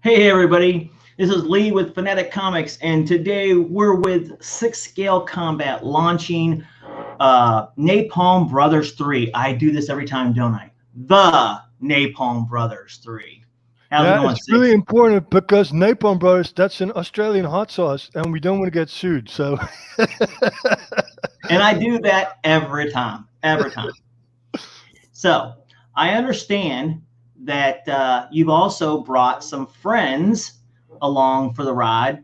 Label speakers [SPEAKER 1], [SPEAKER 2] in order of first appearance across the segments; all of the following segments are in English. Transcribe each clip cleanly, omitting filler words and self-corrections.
[SPEAKER 1] Hey everybody, this is Lee with Phonetic Comics, and today we're with 6 Scale Combat launching Napalm Brothers 3. I do this every time, don't I? The Napalm Brothers 3. How's it
[SPEAKER 2] Yeah,
[SPEAKER 1] going,
[SPEAKER 2] it's really
[SPEAKER 1] 6?
[SPEAKER 2] important because Napalm Brothers, that's an Australian hot sauce, and we don't want to get sued. So,
[SPEAKER 1] And I do that every time, every time. So, I understand that you've also brought some friends along for the ride,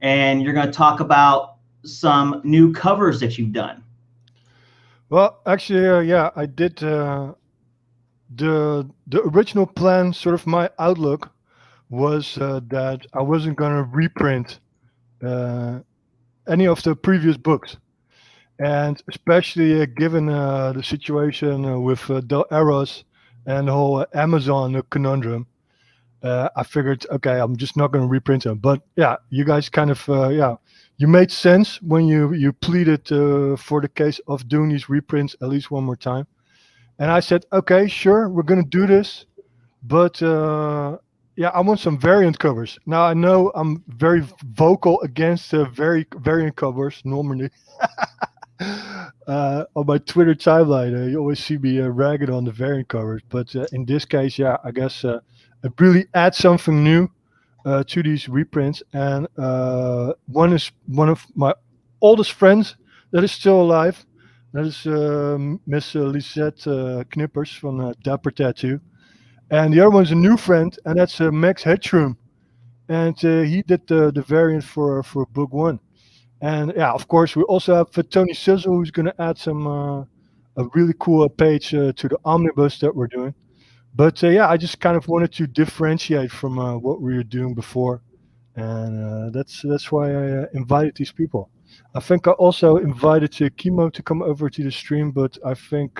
[SPEAKER 1] and you're going to talk about some new covers that you've done.
[SPEAKER 2] well, actually, yeah, I did the original plan. Sort of my outlook was that I wasn't going to reprint uh, any of the previous books, and especially given the situation with Del Arroz and the whole Amazon conundrum. I figured, okay, I'm just not going to reprint them. But yeah, you guys kind of, you made sense when you pleaded for the case of doing these reprints at least one more time. And I said, okay, sure, we're going to do this. But yeah, I want some variant covers. Now I know I'm very vocal against variant covers normally. On my Twitter timeline, you always see me ragging on the variant covers, but in this case, yeah, I guess it really adds something new to these reprints. And one is one of my oldest friends that is still alive. That is Miss Lisette Knippers from Dapper Tattoo, and the other one's a new friend, and that's Max Hedgeroom, and he did the variant for book one. And yeah, of course, we also have Tony Sizzle, who's going to add some a really cool page to the omnibus that we're doing. But yeah, I just kind of wanted to differentiate from what we were doing before, and that's why I invited these people. I think I also invited Kimo to come over to the stream, but I think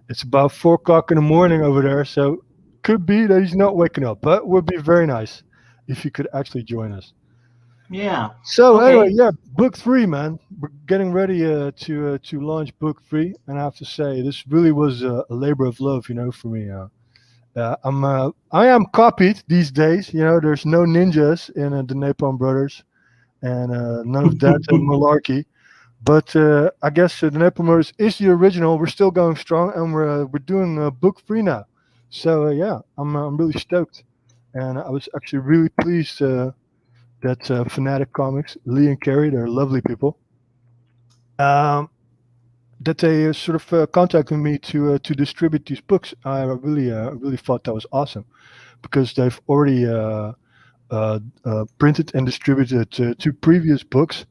[SPEAKER 2] it's about 4 o'clock in the morning over there, so could be that he's not waking up. But would be very nice if you could actually join us.
[SPEAKER 1] Yeah.
[SPEAKER 2] So anyway,
[SPEAKER 1] Okay.
[SPEAKER 2] yeah, book three, man. We're getting ready to launch book three, and I have to say this really was a labor of love, for me. I am copied these days. There's no ninjas in the Napalm Brothers, and none of that malarkey. But I guess the Napalm Brothers is the original. We're still going strong, and we're doing book three now. So yeah, I'm really stoked, and I was actually really pleased. That's Fanatic Comics, Lee and Carrie, they're lovely people. Um, that they sort of contacted me to distribute these books. I really thought that was awesome because they've already printed and distributed two previous books,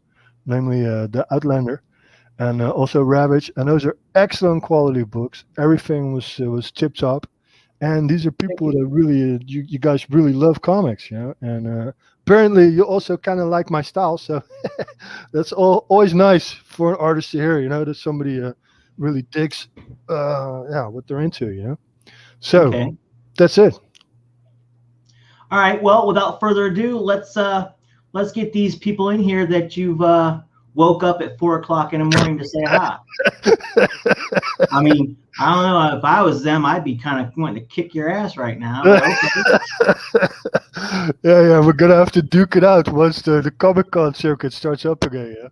[SPEAKER 2] namely The Outlander and also Ravage, and those are excellent quality books. Everything was tip top, and these are
[SPEAKER 1] Thank
[SPEAKER 2] people
[SPEAKER 1] you.
[SPEAKER 2] that really you guys really love comics, and apparently you also kind of like my style, so that's always nice for an artist to hear, that somebody really digs yeah, what they're into, so
[SPEAKER 1] Okay.
[SPEAKER 2] that's it.
[SPEAKER 1] All right. Well, without further ado, let's get these people in here that you've woke up at 4 o'clock in the morning to say hi. I mean, I don't know if I was them, I'd be kind of wanting to kick your ass right now. But okay.
[SPEAKER 2] Yeah, we're gonna have to duke it out once the Comic Con circuit starts up again. Yeah,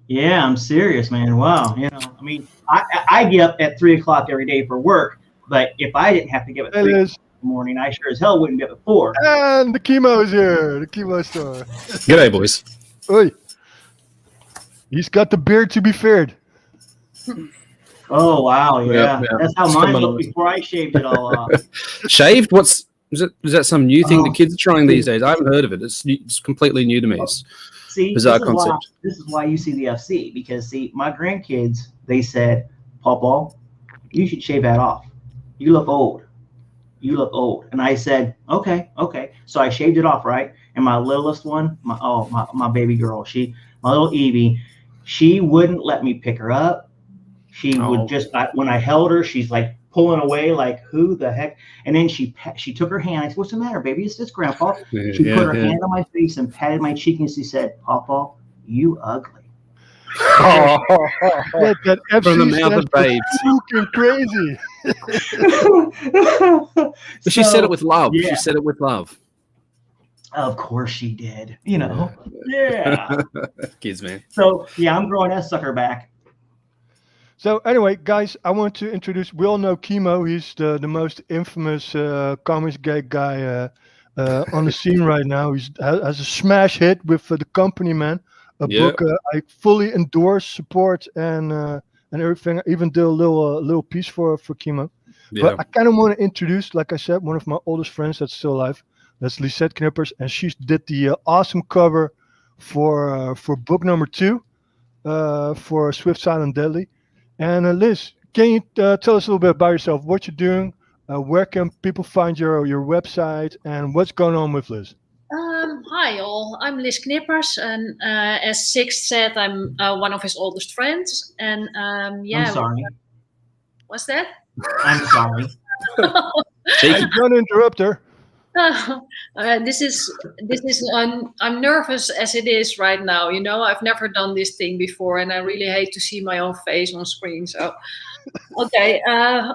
[SPEAKER 1] Yeah, I'm serious, man. Wow. I mean, I get up at 3 o'clock every day for work, but if I didn't have to get up at
[SPEAKER 2] it
[SPEAKER 1] 3 o'clock
[SPEAKER 2] is.
[SPEAKER 1] in the morning, I sure as hell wouldn't get up at 4.
[SPEAKER 2] And the chemo is here. The chemo store.
[SPEAKER 3] G'day, boys.
[SPEAKER 2] Oi, he's got the beard to be feared.
[SPEAKER 1] Oh wow,
[SPEAKER 3] Yeah,
[SPEAKER 1] yeah.
[SPEAKER 3] yeah.
[SPEAKER 1] That's how
[SPEAKER 3] It's
[SPEAKER 1] mine looked
[SPEAKER 3] phenomenal.
[SPEAKER 1] before I shaved it all off.
[SPEAKER 3] Shaved? Is that some new thing the
[SPEAKER 1] Oh,
[SPEAKER 3] kids are trying these days? I haven't heard of it. It's completely new to me. It's
[SPEAKER 1] see,
[SPEAKER 3] bizarre concept.
[SPEAKER 1] this is why you see the FC, because see, my grandkids, they said, Papa, you should shave that off. You look old. You look old. And I said, okay, okay. So I shaved it off, right? And my littlest one, my baby girl, my little Evie, she wouldn't let me pick her up. She would
[SPEAKER 3] Oh,
[SPEAKER 1] just, when I held her, she's like pulling away, like who the heck? And then she took her hand. I said, "What's the matter, baby? It's just Grandpa."
[SPEAKER 3] yeah,
[SPEAKER 1] She put
[SPEAKER 3] yeah,
[SPEAKER 1] her
[SPEAKER 3] yeah.
[SPEAKER 1] hand on my face and patted my cheek, and she said, "Papa, you ugly."
[SPEAKER 2] Yeah, that
[SPEAKER 3] From the
[SPEAKER 2] FC
[SPEAKER 3] mouth
[SPEAKER 2] stands
[SPEAKER 3] of
[SPEAKER 2] for
[SPEAKER 3] babes.
[SPEAKER 2] fucking crazy.
[SPEAKER 3] But she said it with love.
[SPEAKER 1] Yeah,
[SPEAKER 3] She said it with love.
[SPEAKER 1] of course she did. You know. Yeah.
[SPEAKER 3] Kids, man.
[SPEAKER 1] So yeah, I'm growing that sucker back.
[SPEAKER 2] So anyway, guys, I want to introduce. We all know Kimo. He's the most infamous comics guy on the scene right now. He has a smash hit with the Company Man, a
[SPEAKER 3] Yeah.
[SPEAKER 2] book I fully endorse, support, and everything. I even did a little piece for Kimo.
[SPEAKER 3] Yeah.
[SPEAKER 2] But I kind of want to introduce, like I said, one of my oldest friends that's still alive. That's Lisette Knippers, and she did the awesome cover for book number 2 for Swift, Silent, Deadly. And Liz, can you tell us a little bit about yourself, what you're doing, where can people find your website, and what's going on with Liz?
[SPEAKER 4] Hi all, I'm Liz Knippers, and as Six said, I'm one of his oldest friends. And yeah,
[SPEAKER 1] I'm sorry.
[SPEAKER 4] what's that?
[SPEAKER 1] I'm sorry.
[SPEAKER 3] Cheeky.
[SPEAKER 2] I'm gonna interrupt her.
[SPEAKER 4] This is I'm nervous as it is right now. You know, I've never done this thing before, and I really hate to see my own face on screen. So, okay. Yeah,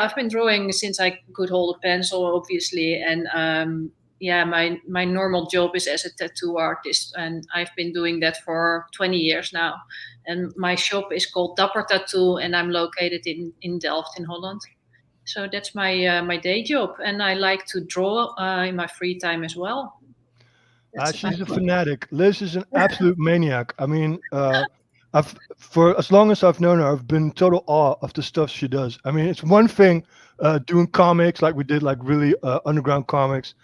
[SPEAKER 4] I've been drawing since I could hold a pencil, obviously, and yeah, my normal job is as a tattoo artist, and I've been doing that for 20 years now. And my shop is called Dapper Tattoo, and I'm located in Delft in Holland. So that's my day job, and I like to draw in my free time as well.
[SPEAKER 2] She's a fanatic. Liz is an absolute maniac. I mean, for as long as I've known her, I've been in total awe of the stuff she does. I mean, it's one thing doing comics like we did, like really underground comics,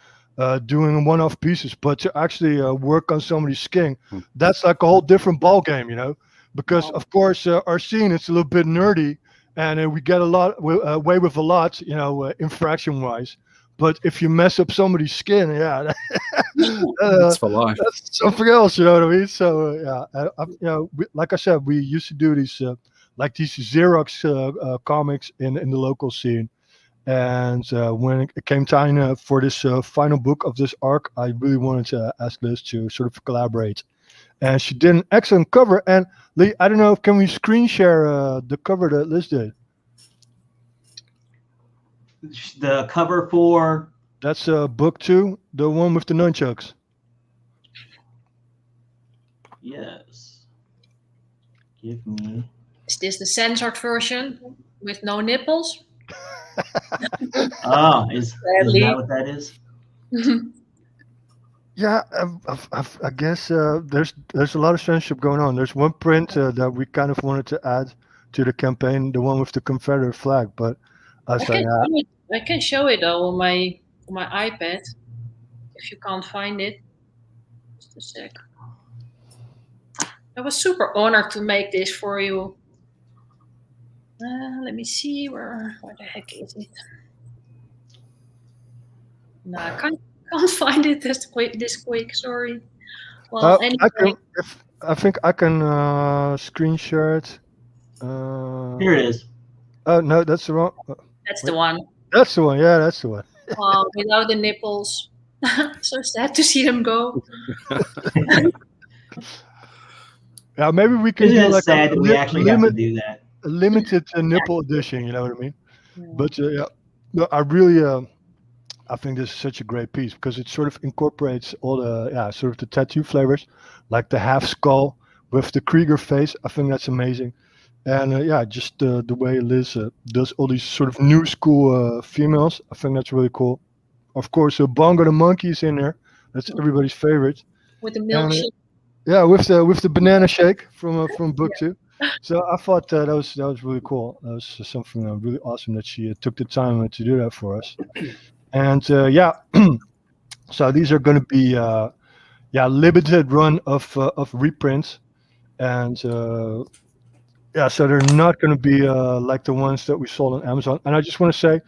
[SPEAKER 2] doing one-off pieces, but to actually work on somebody's skin, that's like a whole different ball game, you know. Because of course our scene is a little bit nerdy, and we get a lot away with a lot, you know, infraction-wise. But if you mess up somebody's skin, yeah,
[SPEAKER 3] That's for life.
[SPEAKER 2] that's something else, you know what I mean? So yeah, you know, like I said, we used to do these like these Xerox comics in the local scene, and when it came time for this final book of this arc, I really wanted to ask Liz to sort of collaborate, and she did an excellent cover. And Lee, I don't know, can we screen share the cover that Liz did?
[SPEAKER 1] The cover for
[SPEAKER 2] That's book 2, the one with the nunchucks.
[SPEAKER 1] yes. Give me.
[SPEAKER 4] Is this the censored version with no nipples?
[SPEAKER 1] Oh, is that what that is?
[SPEAKER 2] Yeah, I guess there's a lot of censorship going on. There's one print that we kind of wanted to add to the campaign, the one with the Confederate flag, but I was like,
[SPEAKER 4] I can show it though on my iPad if you can't find it. Just a sec. I was super honored to make this for you. Let me see where the heck is it? No, I can't find it this quick. Sorry. Well, anyway.
[SPEAKER 2] I think I can screen share it.
[SPEAKER 1] Here it is.
[SPEAKER 2] Oh no, that's the wrong.
[SPEAKER 4] That's the one.
[SPEAKER 2] That's the one. Yeah, that's the one.
[SPEAKER 4] Without the nipples. So sad to see them go.
[SPEAKER 2] Yeah, maybe we can
[SPEAKER 1] Isn't
[SPEAKER 2] do
[SPEAKER 1] it
[SPEAKER 2] like
[SPEAKER 1] sad that we actually have to do that?
[SPEAKER 2] a limited nipple edition. You know what I mean? Yeah. But yeah, no, I really, I think this is such a great piece because it sort of incorporates all the sort of the tattoo flavors, like the half skull with the Krieger face. I think that's amazing. And yeah, just the way Liz does all these sort of new school females. I think that's really cool. Of course, Bongo the monkey is in there. That's everybody's favorite.
[SPEAKER 4] With the milkshake.
[SPEAKER 2] Yeah, with the banana shake from book 2. So I thought that was really cool. That was something really awesome that she took the time to do that for us. And yeah, so these are going to be limited run of reprints, and yeah, so they're not going to be like the ones that we sold on Amazon. And I just want to say,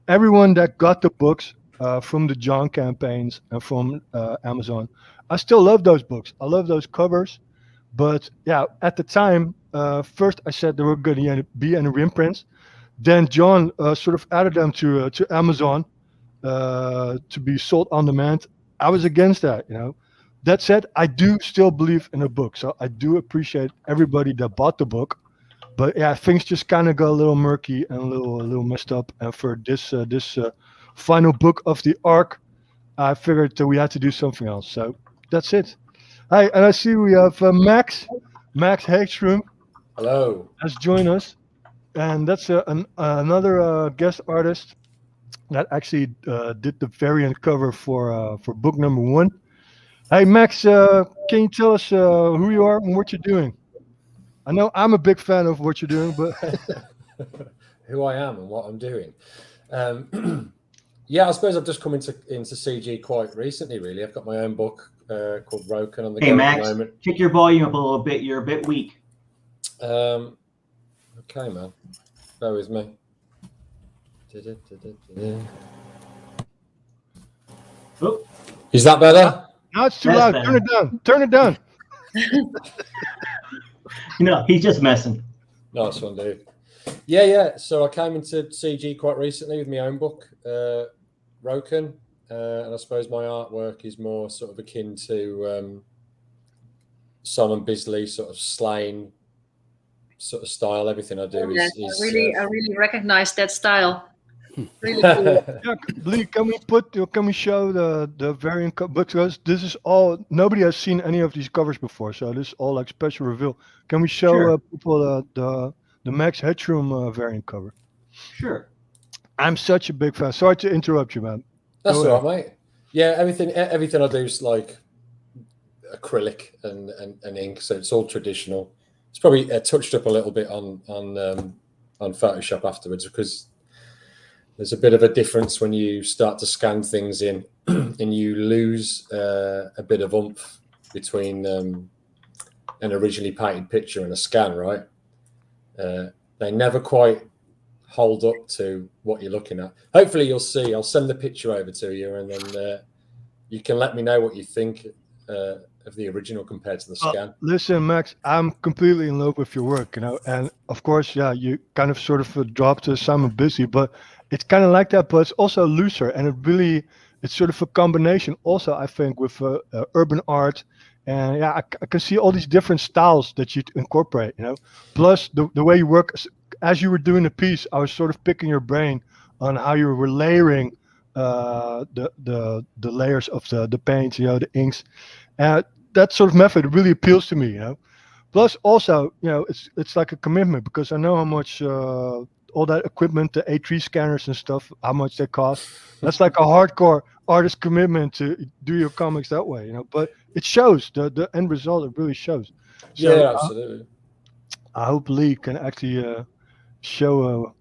[SPEAKER 2] everyone that got the books from the John campaigns and from Amazon, I still love those books. I love those covers. But yeah, at the time, first I said they were going to be in reprints. Then John sort of added them to Amazon to be sold on demand. I was against that, you know. that said, I do still believe in a book, so I do appreciate everybody that bought the book. But yeah, things just kind of got a little murky and a little messed up. And for this final book of the arc, I figured that we had to do something else. So that's it. Hi, and I see we have Max Hagstrom
[SPEAKER 5] Hello.
[SPEAKER 2] has joined us, and that's another guest artist that actually did the variant cover for book number 1. Hey Max, can you tell us who you are and what you're doing? I know I'm a big fan of what you're doing, but
[SPEAKER 5] Who I am and what I'm doing. Yeah, I suppose I've just come into CG quite recently, really. I've got my own book called Broken on the
[SPEAKER 1] Hey
[SPEAKER 5] go
[SPEAKER 1] Max,
[SPEAKER 5] at the moment.
[SPEAKER 1] kick your volume up a little bit. You're a bit weak.
[SPEAKER 5] Okay, man. Bear with me.
[SPEAKER 1] Oop,
[SPEAKER 5] Is that better?
[SPEAKER 2] now it's too
[SPEAKER 1] That's
[SPEAKER 2] loud.
[SPEAKER 1] better.
[SPEAKER 2] Turn it down. Turn it down.
[SPEAKER 1] no, he's just messing.
[SPEAKER 5] Nice one, dude. Yeah. So I came into CG quite recently with my own book, Broken. And I suppose my artwork is more sort of akin to Simon Bisley sort of slaying sort of style. Everything I do
[SPEAKER 4] Yes,
[SPEAKER 5] is
[SPEAKER 4] I really recognize that style. Really cool.
[SPEAKER 2] Yeah, Lee, can we show the variant because this is all, nobody has seen any of these covers before, so this is all like special reveal. Can we show
[SPEAKER 1] Sure.
[SPEAKER 2] people the Max Headroom variant cover?
[SPEAKER 1] Sure.
[SPEAKER 2] I'm such a big fan. Sorry to interrupt you, man.
[SPEAKER 5] That's
[SPEAKER 2] Go
[SPEAKER 5] all right, mate. Yeah, everything I do is like acrylic and ink, so it's all traditional. It's probably touched up a little bit on Photoshop afterwards because there's a bit of a difference when you start to scan things in and you lose a bit of oomph between an originally painted picture and a scan, right? They never quite hold up to what you're looking at. Hopefully you'll see. I'll send the picture over to you and then you can let me know what you think of the original compared to the scan.
[SPEAKER 2] Listen, Max, I'm completely in love with your work, and of course, yeah, you kind of sort of dropped Simon Busy, but it's kind of like that, but it's also looser, and it's sort of a combination also, I think, with urban art, and yeah, I can see all these different styles that you incorporate, plus the way you work. As you were doing the piece, I was sort of picking your brain on how you were layering the layers of the paints, the inks. That sort of method really appeals to me, Plus, also, it's like a commitment because I know how much all that equipment, the A3 scanners and stuff, how much they cost. That's like a hardcore artist commitment to do your comics that way, But it shows the end result. It really shows. So,
[SPEAKER 5] Yeah, absolutely.
[SPEAKER 2] I hope Lee can actually show.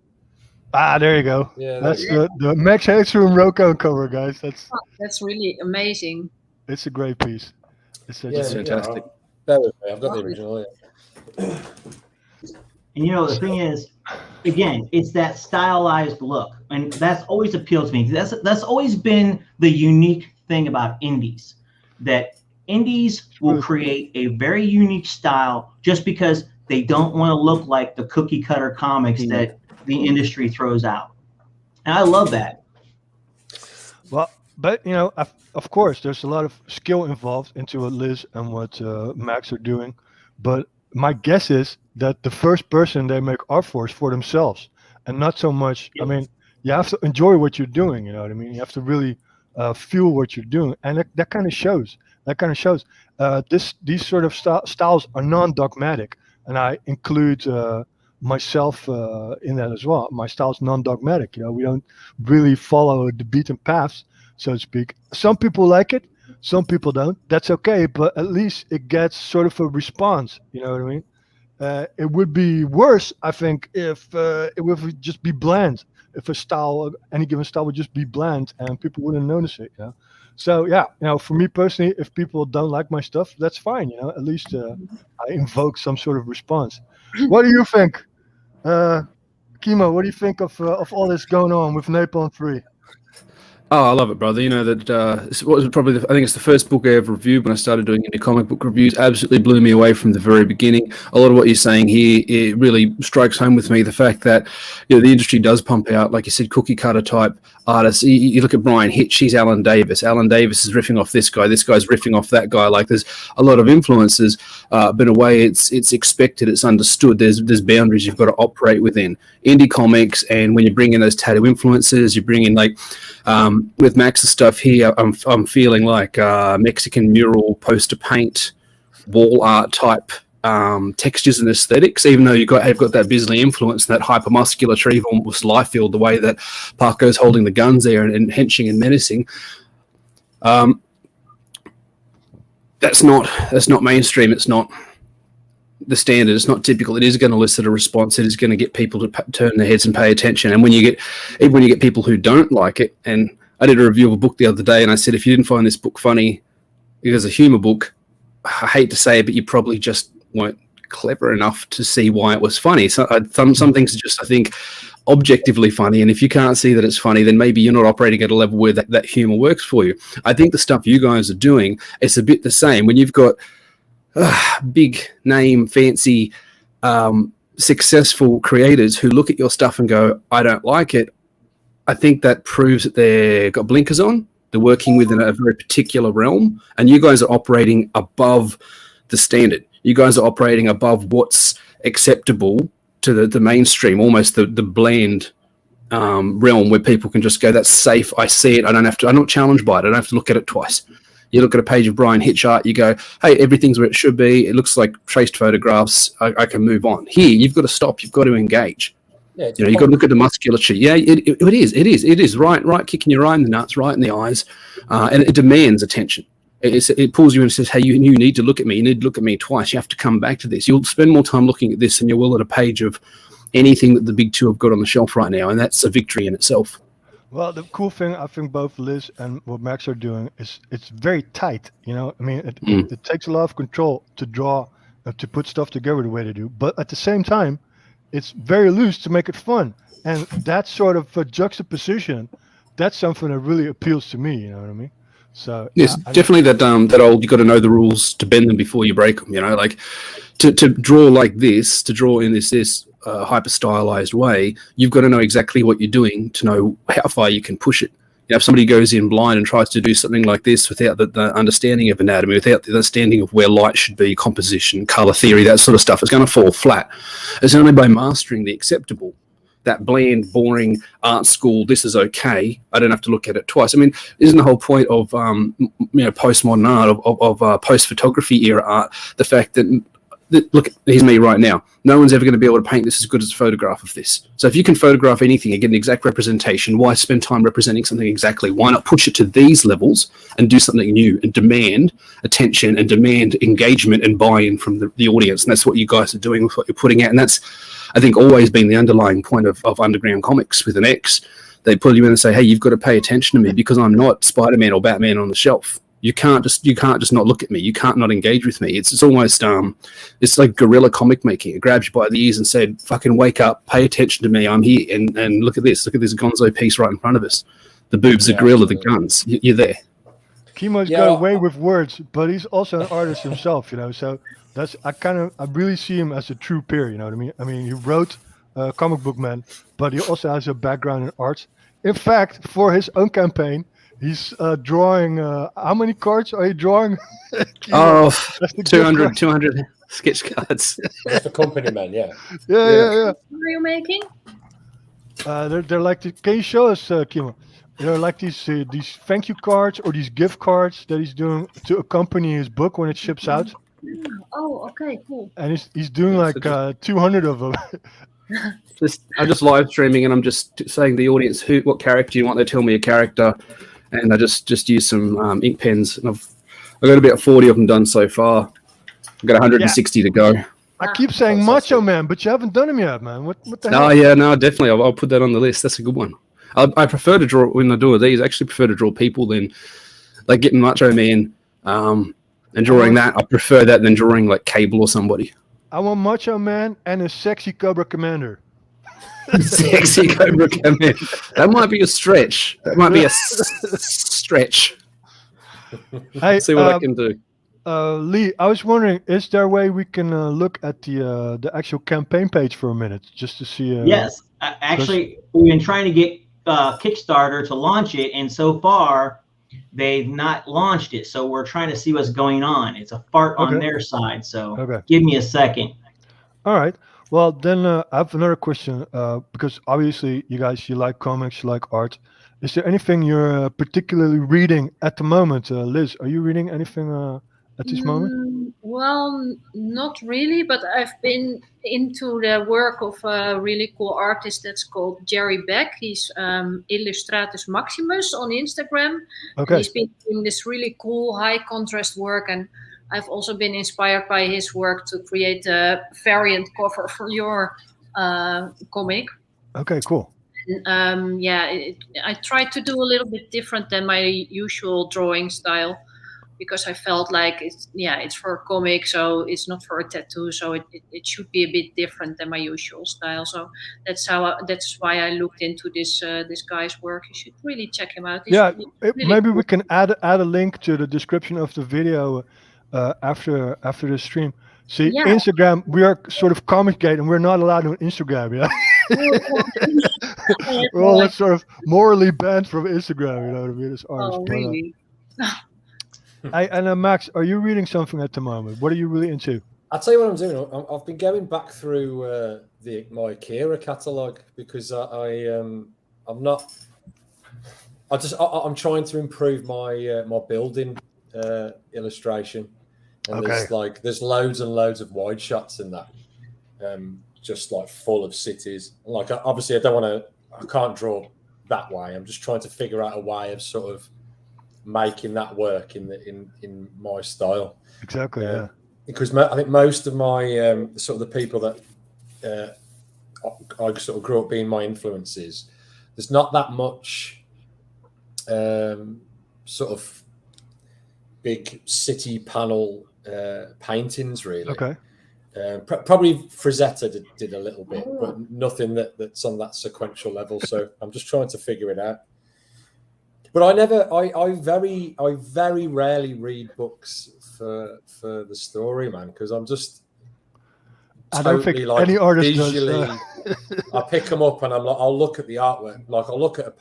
[SPEAKER 2] There you go.
[SPEAKER 5] Yeah,
[SPEAKER 2] That's the Max Headroom Rocco cover, guys.
[SPEAKER 4] That's really amazing.
[SPEAKER 2] It's a great piece. It's such a
[SPEAKER 3] It's fantastic.
[SPEAKER 5] Bear with me. I've got the original. Yeah.
[SPEAKER 1] And the thing is, again, it's that stylized look, and that's always appealed to me. That's always been the unique thing about indies, that indies will create a very unique style just because they don't want to look like the cookie cutter comics that the industry throws out. And I love that.
[SPEAKER 2] Well, but of course, there's a lot of skill involved into what Liz and what Max are doing. But my guess is that the first person they make art for is for themselves, and not so much. I mean, you have to enjoy what you're doing. You know what I mean? You have to really feel what you're doing, and that kind of shows. These sort of styles are non-dogmatic, and I include myself in that as well. My style is non-dogmatic. We don't really follow the beaten paths, so to speak. Some people like it, some people don't. That's okay, but at least it gets sort of a response. You know what I mean? It would be worse, I think, if it would just be bland. If any given style would just be bland and people wouldn't notice it. So yeah, for me personally, if people don't like my stuff, that's fine. At least I invoke some sort of response. What do you think, Kimo? What do you think of all this going on with Napalm 3?
[SPEAKER 3] Oh, I love it, brother. This was probably I think it's the first book I ever reviewed when I started doing indie comic book reviews. Absolutely blew me away from the very beginning. A lot of what you're saying here, it really strikes home with me. The fact that the industry does pump out, like you said, cookie cutter type artists. You look at Brian Hitch, he's Alan Davis. Alan Davis is riffing off this guy's riffing off that guy. Like there's a lot of influences, but in a way it's expected, it's understood. There's boundaries you've got to operate within. Indie comics, and when you bring in those tattoo influences, you bring in like with Max's stuff here, I'm feeling like Mexican mural poster paint, wall art type textures and aesthetics, even though have got that Bisley influence, that hypermusculature, almost Liefeld, the way that Paco's holding the guns there and henching and menacing. That's not mainstream. It's not the standard. It's not typical. It is going to elicit a response. It is going to get people to turn their heads and pay attention. And when you get people who don't like it, and I did a review of a book the other day, and I said, if you didn't find this book funny, it was a humor book, I hate to say it, but you probably just weren't clever enough to see why it was funny. So some things are just, I think, objectively funny, and if you can't see that it's funny, then maybe you're not operating at a level where that humor works for you. I think the stuff you guys are doing, it's a bit the same. When you've got big name, fancy, successful creators who look at your stuff and go, I don't like it, I think that proves that they've got blinkers on. They're working within a very particular realm, and you guys are operating above the standard. You guys are operating above what's acceptable to the mainstream, almost the bland realm where people can just go, that's safe, I see it, I'm not challenged by it, I don't have to look at it twice. You look at a page of Brian Hitch art, you go, hey, everything's where it should be, it looks like traced photographs, I can move on. Here, you've got to stop, you've got to engage. Yeah, you've got to look at the musculature. Yeah, it is right kicking your eye in the nuts, right in the eyes, and it demands attention. It pulls you in and says, hey, you need to look at me. You need to look at me twice. You have to come back to this. You'll spend more time looking at this than you will at a page of anything that the big two have got on the shelf right now, and that's a victory in itself.
[SPEAKER 2] Well, the cool thing, I think both Liz and what Max are doing is it's very tight. You know, I mean, it takes a lot of control to draw, to put stuff together the way they do. But at the same time, it's very loose to make it fun. And that sort of juxtaposition, that's something that really appeals to me. You know what I mean? So
[SPEAKER 3] yes, definitely that old, you got to know the rules to bend them before you break them. You know, like to draw like this, to draw in this hyper stylized way, you've got to know exactly what you're doing to know how far you can push it. You know, if somebody goes in blind and tries to do something like this without the understanding of anatomy, without the understanding of where light should be, composition, color theory, that sort of stuff, it's going to fall flat. It's only by mastering the acceptable, that bland, boring art school, this is okay, I don't have to look at it twice. I mean, isn't the whole point of postmodern art, of post-photography era art, the fact that, look, here's me right now. No one's ever going to be able to paint this as good as a photograph of this. So if you can photograph anything and get an exact representation, why spend time representing something exactly? Why not push it to these levels and do something new and demand attention and demand engagement and buy-in from the audience? And that's what you guys are doing with what you're putting out. And that's, I think, always been the underlying point of underground comics with an X. They pull you in and say, hey, you've got to pay attention to me because I'm not Spider-Man or Batman on the shelf. You can't just not look at me. You can't not engage with me. It's almost it's like guerrilla comic making. It grabs you by the ears and said, fucking wake up, pay attention to me. I'm here, and look at this gonzo piece right in front of us. The boobs, the gorilla, the guns. You're there.
[SPEAKER 2] Kimo's got away with words, but he's also an artist himself, you know. So that's I really see him as a true peer. You know what I mean? I mean, he wrote Comic Book Man, but he also has a background in art. In fact, for his own campaign, he's drawing. How many cards are you drawing?
[SPEAKER 3] 200 sketch cards.
[SPEAKER 5] That's the company man, yeah.
[SPEAKER 2] Yeah.
[SPEAKER 4] What are you making?
[SPEAKER 2] They're like can you show us, Kimo? They're like these thank you cards or these gift cards that he's doing to accompany his book when it ships out.
[SPEAKER 4] Oh, okay, cool.
[SPEAKER 2] And he's doing like 200 of them.
[SPEAKER 3] I'm just live streaming and I'm just saying to the audience what character you want. They tell me a character, and I just use some ink pens. And I've got about 40 of them done so far. I've got 160 to go.
[SPEAKER 2] I keep saying Macho Man, but you haven't done them yet, man. What the hell?
[SPEAKER 3] Oh yeah, no, definitely. I'll put that on the list. That's a good one. I prefer to draw when I do these. I actually prefer to draw people than like getting Macho Man and drawing that. I prefer that than drawing like Cable or somebody.
[SPEAKER 2] I want Macho Man and a sexy Cobra Commander.
[SPEAKER 3] Sexy Cobra Commander. That might be a stretch. Stretch.
[SPEAKER 2] Hey,
[SPEAKER 3] see what I can do.
[SPEAKER 2] Lee, I was wondering, is there a way we can look at the actual campaign page for a minute, just to see?
[SPEAKER 1] Yes, actually, we've been trying to get Kickstarter to launch it, and so far they've not launched it. So we're trying to see what's going on. It's a fart on
[SPEAKER 2] Okay.
[SPEAKER 1] their side. So
[SPEAKER 2] Okay.
[SPEAKER 1] give me a second.
[SPEAKER 2] All right. Well, then I have another question because obviously you guys, you like comics, you like art. Is there anything you're particularly reading at the moment? Liz, are you reading anything at this moment?
[SPEAKER 4] Well, not really, but I've been into the work of a really cool artist that's called Jerry Beck. He's Illustratus Maximus on Instagram.
[SPEAKER 2] Okay.
[SPEAKER 4] He's been doing this really cool high contrast work, and I've also been inspired by his work to create a variant cover for your comic.
[SPEAKER 2] Okay, cool.
[SPEAKER 4] I tried to do a little bit different than my usual drawing style, because I felt like it's for a comic, so it's not for a tattoo, so it should be a bit different than my usual style. So that's why I looked into this guy's work. You should really check him out. He's really
[SPEAKER 2] maybe
[SPEAKER 4] cool.
[SPEAKER 2] we can add a link to the description of the video after the stream. See,
[SPEAKER 4] Yeah.
[SPEAKER 2] Instagram, we are sort of Comic Gate, and we're not allowed on Instagram. Yeah, we're all sort of morally banned from Instagram. You know what I mean? As artists.
[SPEAKER 4] Oh, really?
[SPEAKER 2] And Max, are you reading something at the moment? What are you really into?
[SPEAKER 5] I'll tell you what I'm doing. I've been going back through my Akira catalogue because I'm trying to improve my my building illustration, and there's loads and loads of wide shots in that, just like full of cities. Like obviously I can't draw that way. I'm just trying to figure out a way of sort of making that work in my style.
[SPEAKER 2] Exactly. Yeah.
[SPEAKER 5] Because I think most of my sort of the people that I sort of grew up being my influences, there's not that much sort of big city panel paintings really.
[SPEAKER 2] Okay.
[SPEAKER 5] Probably Frazetta did a little bit, but nothing that's on that sequential level. So I'm just trying to figure it out. But I very rarely read books for the story, man, because I'm just
[SPEAKER 2] I don't think any artist
[SPEAKER 5] visually.
[SPEAKER 2] does.
[SPEAKER 5] I pick them up and I'll look at the artwork. Like I'll look at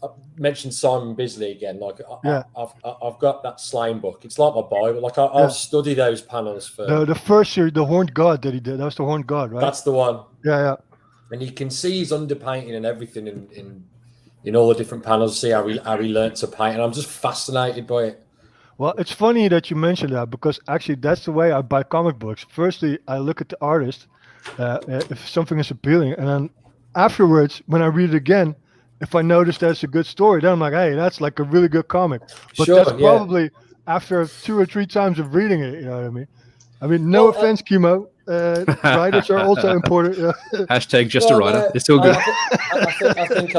[SPEAKER 5] I mentioned Simon Bisley again. Like I've got that Slane book. It's like my Bible. Like I'll study those panels for
[SPEAKER 2] the first series, the Horned God that he did. That was the Horned God, right?
[SPEAKER 5] That's the one.
[SPEAKER 2] Yeah.
[SPEAKER 5] And you can see his underpainting and everything in all the different panels. See how he learned to paint, and I'm just fascinated by it.
[SPEAKER 2] Well, it's funny that you mentioned that because actually that's the way I buy comic books. Firstly, I look at the artist, if something is appealing, and then afterwards, when I read it again, if I notice that's a good story, then I'm like, hey, that's like a really good comic. But that's probably after 2 or 3 times of reading it. You know what I mean? I mean, no offense, Kimo. Writers are also important.
[SPEAKER 3] Hashtag just a writer. It's still good.
[SPEAKER 5] I think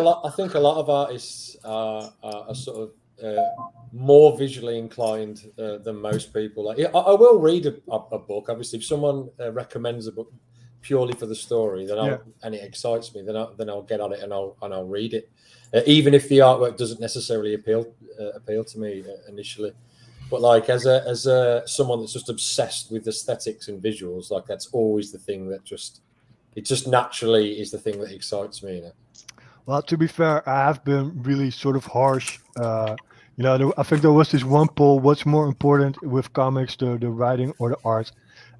[SPEAKER 5] a lot of artists are sort of more visually inclined than most people. Like, I will read a book. Obviously, if someone recommends a book purely for the story, then and it excites me, then I'll get on it and I'll read it, even if the artwork doesn't necessarily appeal to me initially. But like as someone that's just obsessed with aesthetics and visuals, like that's always the thing that just naturally is the thing that excites me. You know?
[SPEAKER 2] Well, to be fair, I have been really sort of harsh. I think there was this one poll: what's more important with comics, the writing or the art?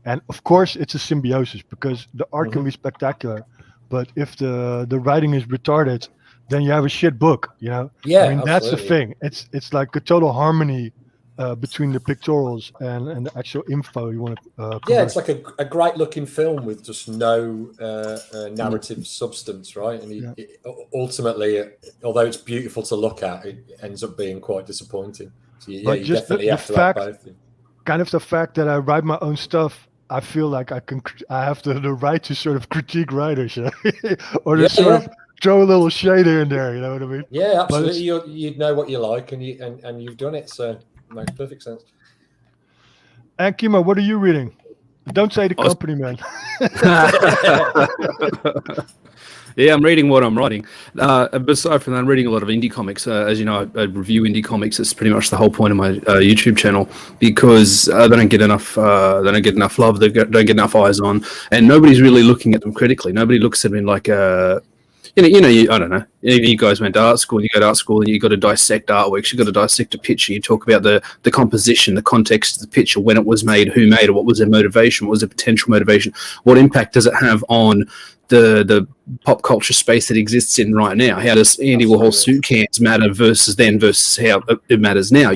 [SPEAKER 2] And of course, it's a symbiosis because the art can be spectacular, but if the writing is retarded, then you have a shit book. You know?
[SPEAKER 5] Yeah,
[SPEAKER 2] I mean that's the thing. It's like a total harmony between the pictorials and the actual info you want to.
[SPEAKER 5] It's like a great looking film with just no narrative substance, right? And ultimately, although it's beautiful to look at, it ends up being quite disappointing. So you definitely have to have both.
[SPEAKER 2] Kind of the fact that I write my own stuff, I feel like I have the right to sort of critique writers, or to sort of throw a little shade here and there. You know what I mean?
[SPEAKER 5] Yeah, absolutely. You'd know what you like, and you've done it, so it makes perfect sense.
[SPEAKER 2] And Kimo, what are you reading? Don't say the company, man.
[SPEAKER 3] Yeah, I'm reading what I'm writing. Aside from that, I'm reading a lot of indie comics. As you know, I review indie comics. It's pretty much the whole point of my YouTube channel because they don't get enough. They don't get enough love. They don't get enough eyes on, and nobody's really looking at them critically. Nobody looks at them like I don't know. You guys went to art school. You go to art school, and you got to dissect artworks. You got to dissect a picture. You talk about the composition, the context of the picture, when it was made, who made it, what was their motivation, what was the potential motivation, what impact does it have on the pop culture space that exists in right now. How does Andy Warhol suit cans matter versus how it matters now?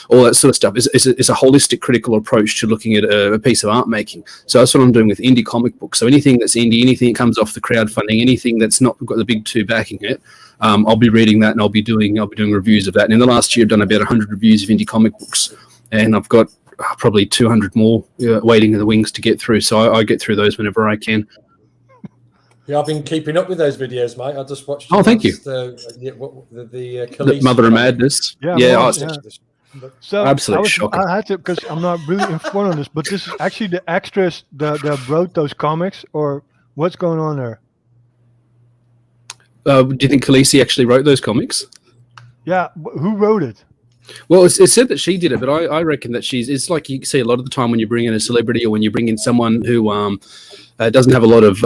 [SPEAKER 3] All that sort of stuff is a holistic, critical approach to looking at a piece of art making. So that's what I'm doing with indie comic books. So anything that's indie, anything that comes off the crowdfunding, anything that's not got the big two backing it, I'll be reading that, and I'll be doing reviews of that. And in the last year, I've done about 100 reviews of indie comic books, and I've got probably 200 more waiting in the wings to get through. So I get through those whenever I can.
[SPEAKER 5] Yeah, I've been keeping up with those videos, mate. I just watched.
[SPEAKER 3] Oh, thank you.
[SPEAKER 5] The
[SPEAKER 3] Mother of Madness.
[SPEAKER 2] Yeah. So
[SPEAKER 3] absolutely shocking.
[SPEAKER 2] I had to, because I'm not really informed on this, but this is actually the extras that wrote those comics, or what's going on there?
[SPEAKER 3] Do you think Khaleesi actually wrote those comics?
[SPEAKER 2] Yeah, who wrote it?
[SPEAKER 3] Well, it's said that she did it, but I reckon that it's like you see a lot of the time when you bring in a celebrity or when you bring in someone who doesn't have a lot of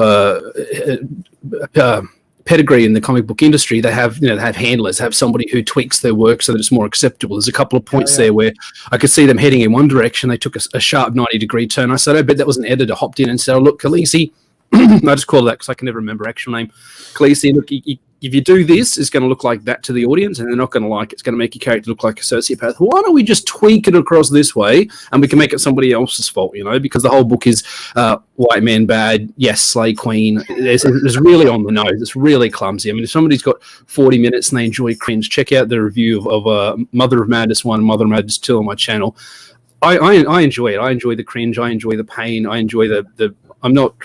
[SPEAKER 3] pedigree in the comic book industry. They have handlers, have somebody who tweaks their work so that it's more acceptable. There's a couple of points there where I could see them heading in one direction. They took a sharp 90-degree turn. I said, I bet that was an editor hopped in and said, oh, look, Khaleesi, I just call that because I can never remember her actual name. Khaleesi, look, if you do this, it's going to look like that to the audience, and they're not going to like it. It's going to make your character look like a sociopath. Why don't we just tweak it across this way, and we can make it somebody else's fault, because the whole book is white man bad, yes, slay queen. It's really on the nose. It's really clumsy. I mean, if somebody's got 40 minutes and they enjoy cringe, check out the review of Mother of Madness 1, Mother of Madness 2 on my channel. I enjoy it. I enjoy the cringe. I enjoy the pain. I enjoy the I'm not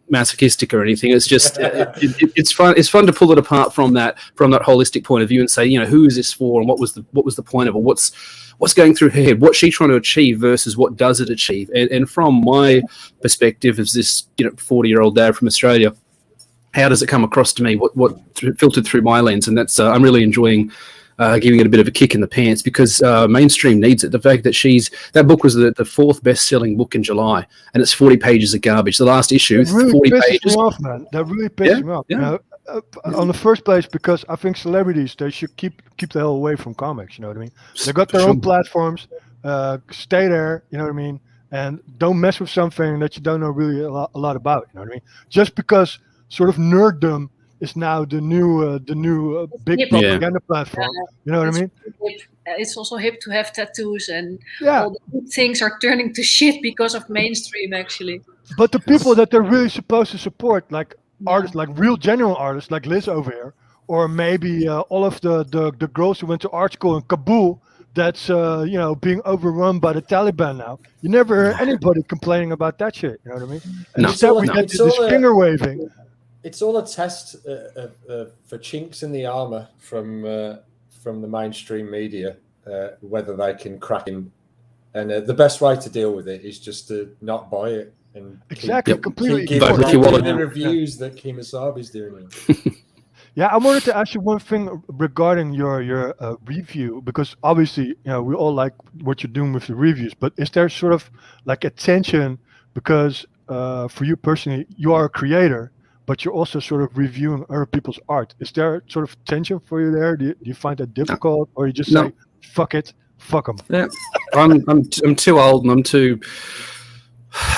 [SPEAKER 3] masochistic or anything. It's just it's fun. It's fun to pull it apart from that holistic point of view and say, who is this for, and what was the point of it? What's going through her head? What's she trying to achieve versus what does it achieve? And from my perspective as this 40-year-old dad from Australia, how does it come across to me? What filtered through my lens? And that's I'm really enjoying giving it a bit of a kick in the pants because mainstream needs it. The fact that that book was the fourth best-selling book in July, and it's 40 pages of garbage. The last issue,
[SPEAKER 2] really
[SPEAKER 3] 40 pages.
[SPEAKER 2] Me off, man. That really pissed me off.
[SPEAKER 3] Yeah.
[SPEAKER 2] On the first place, because I think celebrities, they should keep the hell away from comics. You know what I mean? They got their own platforms. Stay there. You know what I mean? And don't mess with something that you don't know really a lot about. You know what I mean? Just because sort of nerddom is now the new big propaganda platform. You know what I mean?
[SPEAKER 4] It's also hip to have tattoos, and all the good things are turning to shit because of mainstream, actually.
[SPEAKER 2] But the people that they're really supposed to support, like artists, like real genuine artists, like Liz over here, or maybe all of the girls who went to art school in Kabul, that's being overrun by the Taliban now. You never hear anybody complaining about that shit. You know what I mean? And instead we get this finger waving.
[SPEAKER 5] It's all a test for chinks in the armor from the mainstream media, whether they can crack him. And the best way to deal with it is just to not buy it and
[SPEAKER 2] completely
[SPEAKER 5] give the reviews that Kemosabe's doing.
[SPEAKER 2] Yeah, I wanted to ask you one thing regarding your review, because obviously we all like what you're doing with the reviews, but is there sort of like a tension because for you personally, you are a creator, but you're also sort of reviewing other people's art. Is there sort of tension for you there? Do you find that difficult, or you just say, "Fuck it, fuck them"?
[SPEAKER 3] Yeah, I'm too old, and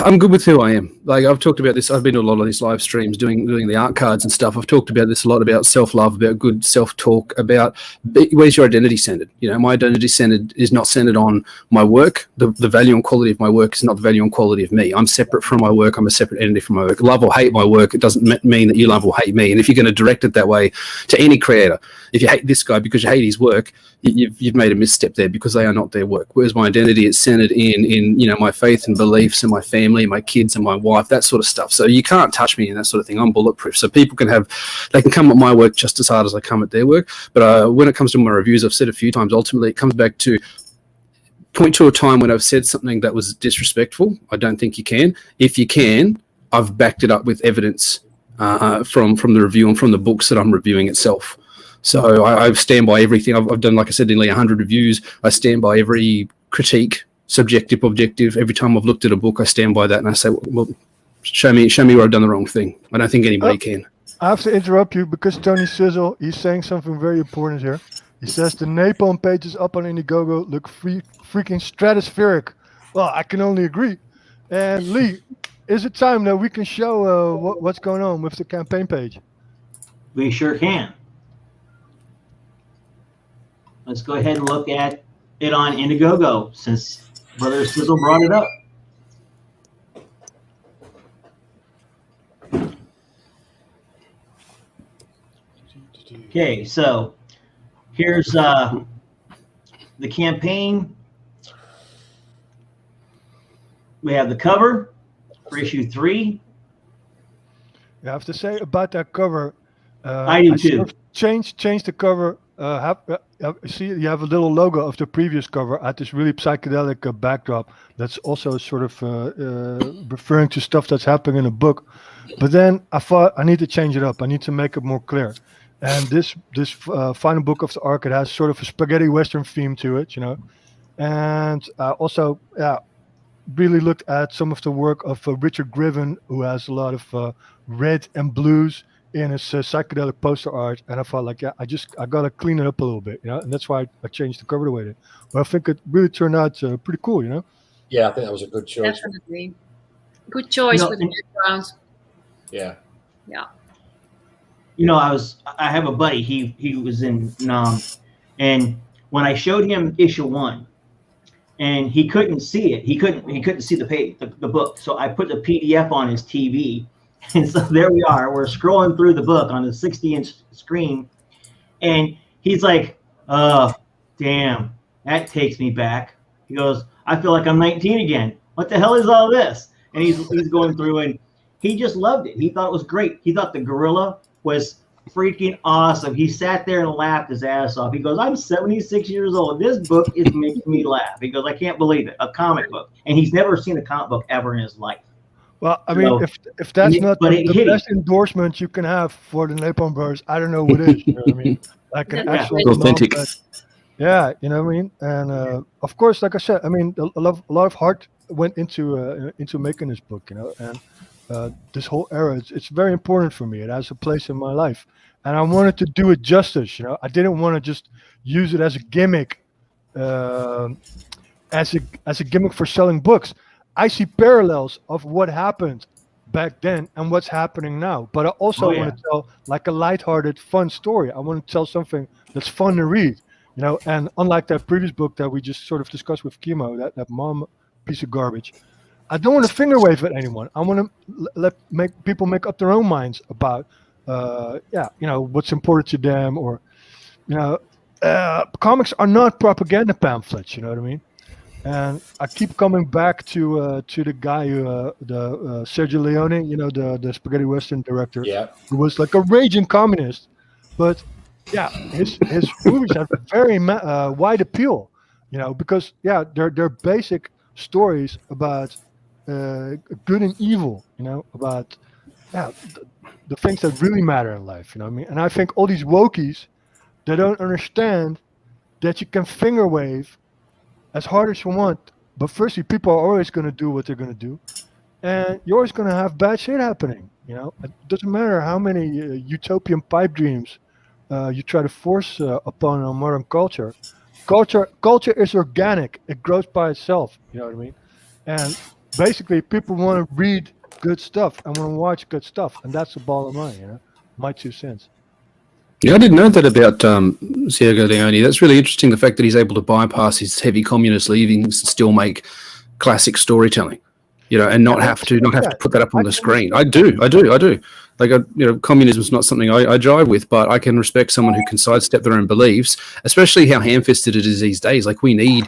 [SPEAKER 3] I'm good with who I am. Like I've talked about this. I've been to a lot of these live streams doing the art cards and stuff. I've talked about this a lot, about self-love, about good self-talk, about where's your identity centered. My identity is not centered on my work. The value and quality of my work is not the value and quality of me. I'm separate from my work. I'm a separate entity from my work. Love or hate my work, it doesn't mean that you love or hate me. And if you're going to direct it that way to any creator, if you hate this guy because you hate his work, you've made a misstep there, because they are not their work. Whereas my identity is centered in my faith and beliefs and my family, my kids and my wife, that sort of stuff. So you can't touch me in that sort of thing. I'm bulletproof. So people can come at my work just as hard as I come at their work. But when it comes to my reviews, I've said a few times, ultimately it comes back to point to a time when I've said something that was disrespectful. I don't think you can. If you can, I've backed it up with evidence from the review and from the books that I'm reviewing itself. So I stand by everything. I've done, like I said, nearly 100 reviews. I stand by every critique, subjective, objective. Every time I've looked at a book, I stand by that and I say, well, show me where I've done the wrong thing. I don't think anybody can.
[SPEAKER 2] I have to interrupt you because Tony Sizzle, he's saying something very important here. He says the Napalm pages up on Indiegogo look freaking stratospheric. Well, I can only agree. And Lee, is it time that we can show what's going on with the campaign page?
[SPEAKER 1] We sure can. Let's go ahead and look at it on Indiegogo since Brother Sizzle brought it up. Okay, so here's the campaign. We have the cover for issue 3.
[SPEAKER 2] I have to say about that cover.
[SPEAKER 1] I do too.
[SPEAKER 2] Sort of change the cover. See, you have a little logo of the previous cover at this really psychedelic backdrop. That's also sort of referring to stuff that's happening in a book. But then I thought I need to change it up. I need to make it more clear. And this final book of the arc, it has sort of a spaghetti western theme to it, you know. And also, really looked at some of the work of Richard Griven, who has a lot of red and blues in his psychedelic poster art. And I felt like, I gotta clean it up a little bit, you know. And that's why I changed the cover the way it did. But I think it really turned out pretty cool, you know.
[SPEAKER 5] Yeah, I think that was a good choice.
[SPEAKER 4] Definitely. Good choice with the background.
[SPEAKER 5] Yeah.
[SPEAKER 4] Yeah.
[SPEAKER 1] You know, I have a buddy. He was in Nam, and when I showed him issue 1, and he couldn't see it. He couldn't see the page, the book. So I put the PDF on his TV, and so there we are. We're scrolling through the book on a 60-inch screen, and he's like, "Oh, damn, that takes me back." He goes, "I feel like I'm 19 again. What the hell is all this?" And he's going through, and he just loved it. He thought it was great. He thought the gorilla was freaking awesome. He sat there and laughed his ass off. He goes, "I'm 76 years old. This book is making me laugh." He goes, "I can't believe it. A comic book." And he's never seen a comic book ever in his life.
[SPEAKER 2] Well, I mean, if that's not the best endorsement you can have for the Napalm Brothers, I don't know what is. You know what I mean? Like an actual
[SPEAKER 3] authentic.
[SPEAKER 2] Yeah, you know what I mean. And of course, like I said, I mean, a lot of heart went into making this book, you know. And this whole era, it's very important for me. It has a place in my life, and I wanted to do it justice. You know, I didn't want to just use it as a gimmick, as a gimmick for selling books. I see parallels of what happened back then and what's happening now. But I also want to tell like a lighthearted, fun story. I want to tell something that's fun to read. You know, and unlike that previous book that we just sort of discussed with Kimo, that mom piece of garbage, I don't want to finger wave at anyone. I want to make people make up their own minds about, you know, what's important to them, or, you know, comics are not propaganda pamphlets. You know what I mean? And I keep coming back to the guy the Sergio Leone, you know, the spaghetti western director, who was like a raging communist, but yeah, his movies have very wide appeal, you know, because they're basic stories about good and evil, you know, about the things that really matter in life, you know what I mean? And I think all these wokies, they don't understand that you can finger wave as hard as you want, but firstly, people are always going to do what they're going to do, and you're always going to have bad shit happening, you know? It doesn't matter how many utopian pipe dreams you try to force upon our modern culture. Culture is organic. It grows by itself. You know what I mean? And basically, people want to read good stuff and want to watch good stuff, and that's the bottom line. You know, my 2 cents.
[SPEAKER 3] Yeah, I didn't know that about Sergio Leone. That's really interesting. The fact that he's able to bypass his heavy communist leavings and still make classic storytelling. You know, and not have to put that up on the screen. I do. Like, you know, communism is not something I jive with, but I can respect someone who can sidestep their own beliefs, especially how ham-fisted it is these days. Like, we need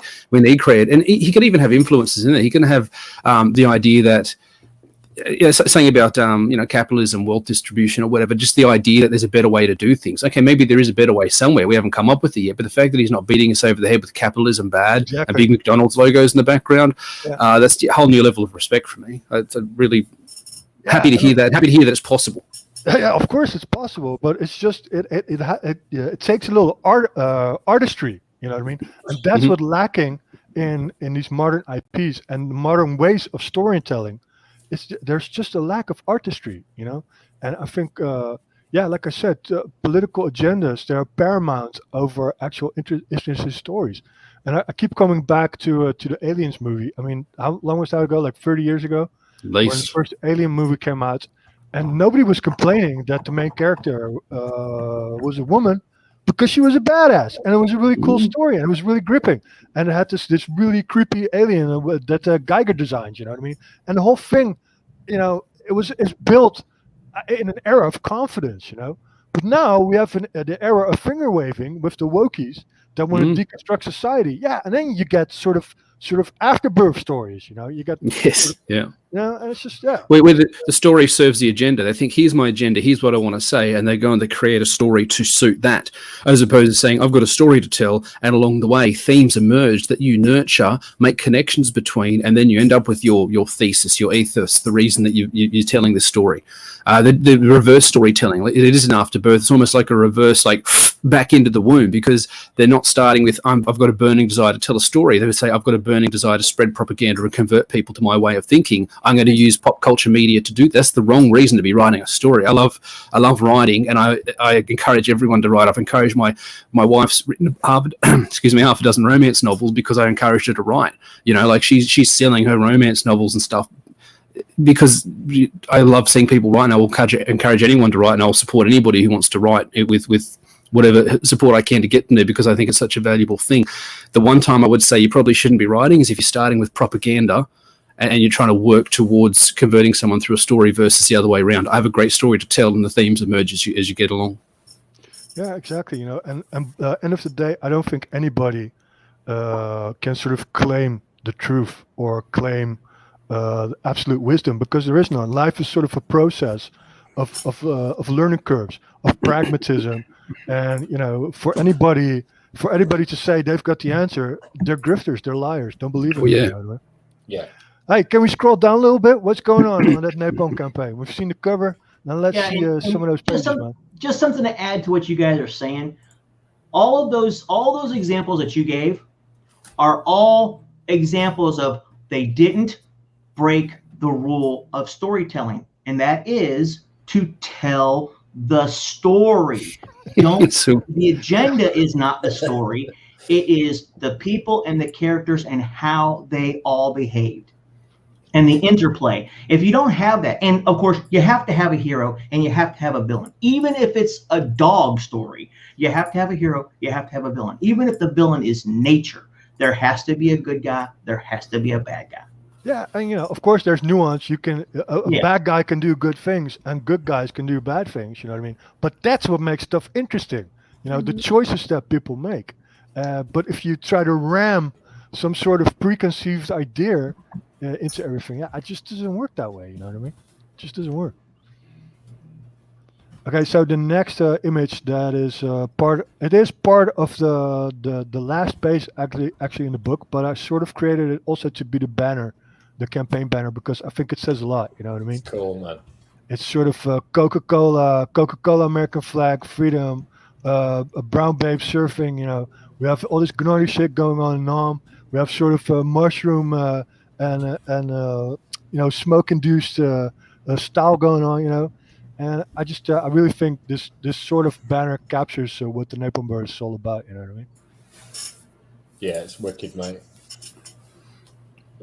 [SPEAKER 3] credit, and he can even have influences in it. He can have the idea that, saying about you know, capitalism, wealth distribution, or whatever. Just the idea that there's a better way to do things. Okay, maybe there is a better way somewhere. We haven't come up with it yet, but the fact that he's not beating us over the head with capitalism bad and big McDonald's logos in the background, that's a whole new level of respect for me. It's really happy to hear that. Happy to hear that it's possible.
[SPEAKER 2] Yeah, of course it's possible, but it's just it takes a little artistry. You know what I mean? And that's what lacking in these modern IPs and modern ways of storytelling. There's just a lack of artistry, you know. And I think yeah, like I said, political agendas, they're paramount over actual interesting stories. And I keep coming back to the Aliens movie. I mean, how long was that ago? Like 30 years ago,
[SPEAKER 3] At
[SPEAKER 2] when the
[SPEAKER 3] least.
[SPEAKER 2] first Alien movie came out, and nobody was complaining that the main character was a woman because she was a badass, and it was a really cool story, and it was really gripping, and it had this really creepy alien that Geiger designed. You know what I mean? And the whole thing, it's built in an era of confidence. But now we have the era of finger waving with the wokies that want to deconstruct society. Yeah, and then you get sort of afterbirth stories. You get
[SPEAKER 3] Yes, yeah.
[SPEAKER 2] and it's just
[SPEAKER 3] Where the story serves the agenda. They think, here's my agenda, here's what I want to say, and they go and they create a story to suit that, as opposed to saying, I've got a story to tell, and along the way, themes emerge that you nurture, make connections between, and then you end up with your thesis, your ethos, the reason that you're telling the story. The reverse storytelling, it is an afterbirth. It's almost like a reverse, like back into the womb, because they're not starting with, I've got a burning desire to tell a story. They would say, I've got a burning desire to spread propaganda and convert people to my way of thinking. I'm going to use pop culture media to do. That's the wrong reason to be writing a story. I love writing, and I encourage everyone to write. I've encouraged my wife's written half a dozen romance novels because I encouraged her to write. Like she's selling her romance novels and stuff because I love seeing people write, and I will encourage anyone to write, and I'll support anybody who wants to write with whatever support I can to get them there, because I think it's such a valuable thing. The one time I would say you probably shouldn't be writing is if you're starting with propaganda and you're trying to work towards converting someone through a story versus the other way around. I have a great story to tell, and the themes emerge as you get along.
[SPEAKER 2] Yeah, exactly. And end of the day, I don't think anybody can sort of claim the truth or claim absolute wisdom, because there is none. Life is sort of a process of learning curves, of pragmatism, and for anybody to say they've got the answer, they're grifters, they're liars. Don't believe in it.
[SPEAKER 5] Yeah.
[SPEAKER 2] Hey, can we scroll down a little bit? What's going on that Napalm campaign? We've seen the cover. Now let's see some of those pages, man.
[SPEAKER 1] Just something to add to what you guys are saying. All those examples that you gave are all examples of they didn't break the rule of storytelling, and that is to tell the story. The agenda is not the story. It is the people and the characters and how they all behaved and the interplay. If you don't have that, and of course you have to have a hero and you have to have a villain. Even if it's a dog story, you have to have a hero, you have to have a villain. Even if the villain is nature, there has to be a good guy, there has to be a bad guy.
[SPEAKER 2] Yeah, and of course there's nuance. You can a bad guy can do good things and good guys can do bad things, you know what I mean? But that's what makes stuff interesting. The choices that people make. But if you try to ram some sort of preconceived idea into everything, it just doesn't work that way. You know what I mean? It just doesn't work. Okay, so the next image that is part of the last page actually in the book, but I sort of created it also to be the banner, the campaign banner, because I think it says a lot. You know what I mean?
[SPEAKER 5] Cool, man.
[SPEAKER 2] It's sort of Coca-Cola, American flag, freedom, a brown babe surfing. We have all this gnarly shit going on in Nam. We have sort of a mushroom and smoke-induced style going on. And I really think this sort of banner captures what the Napalm Bird is all about. You know what I mean?
[SPEAKER 5] Yeah, it's wicked, mate.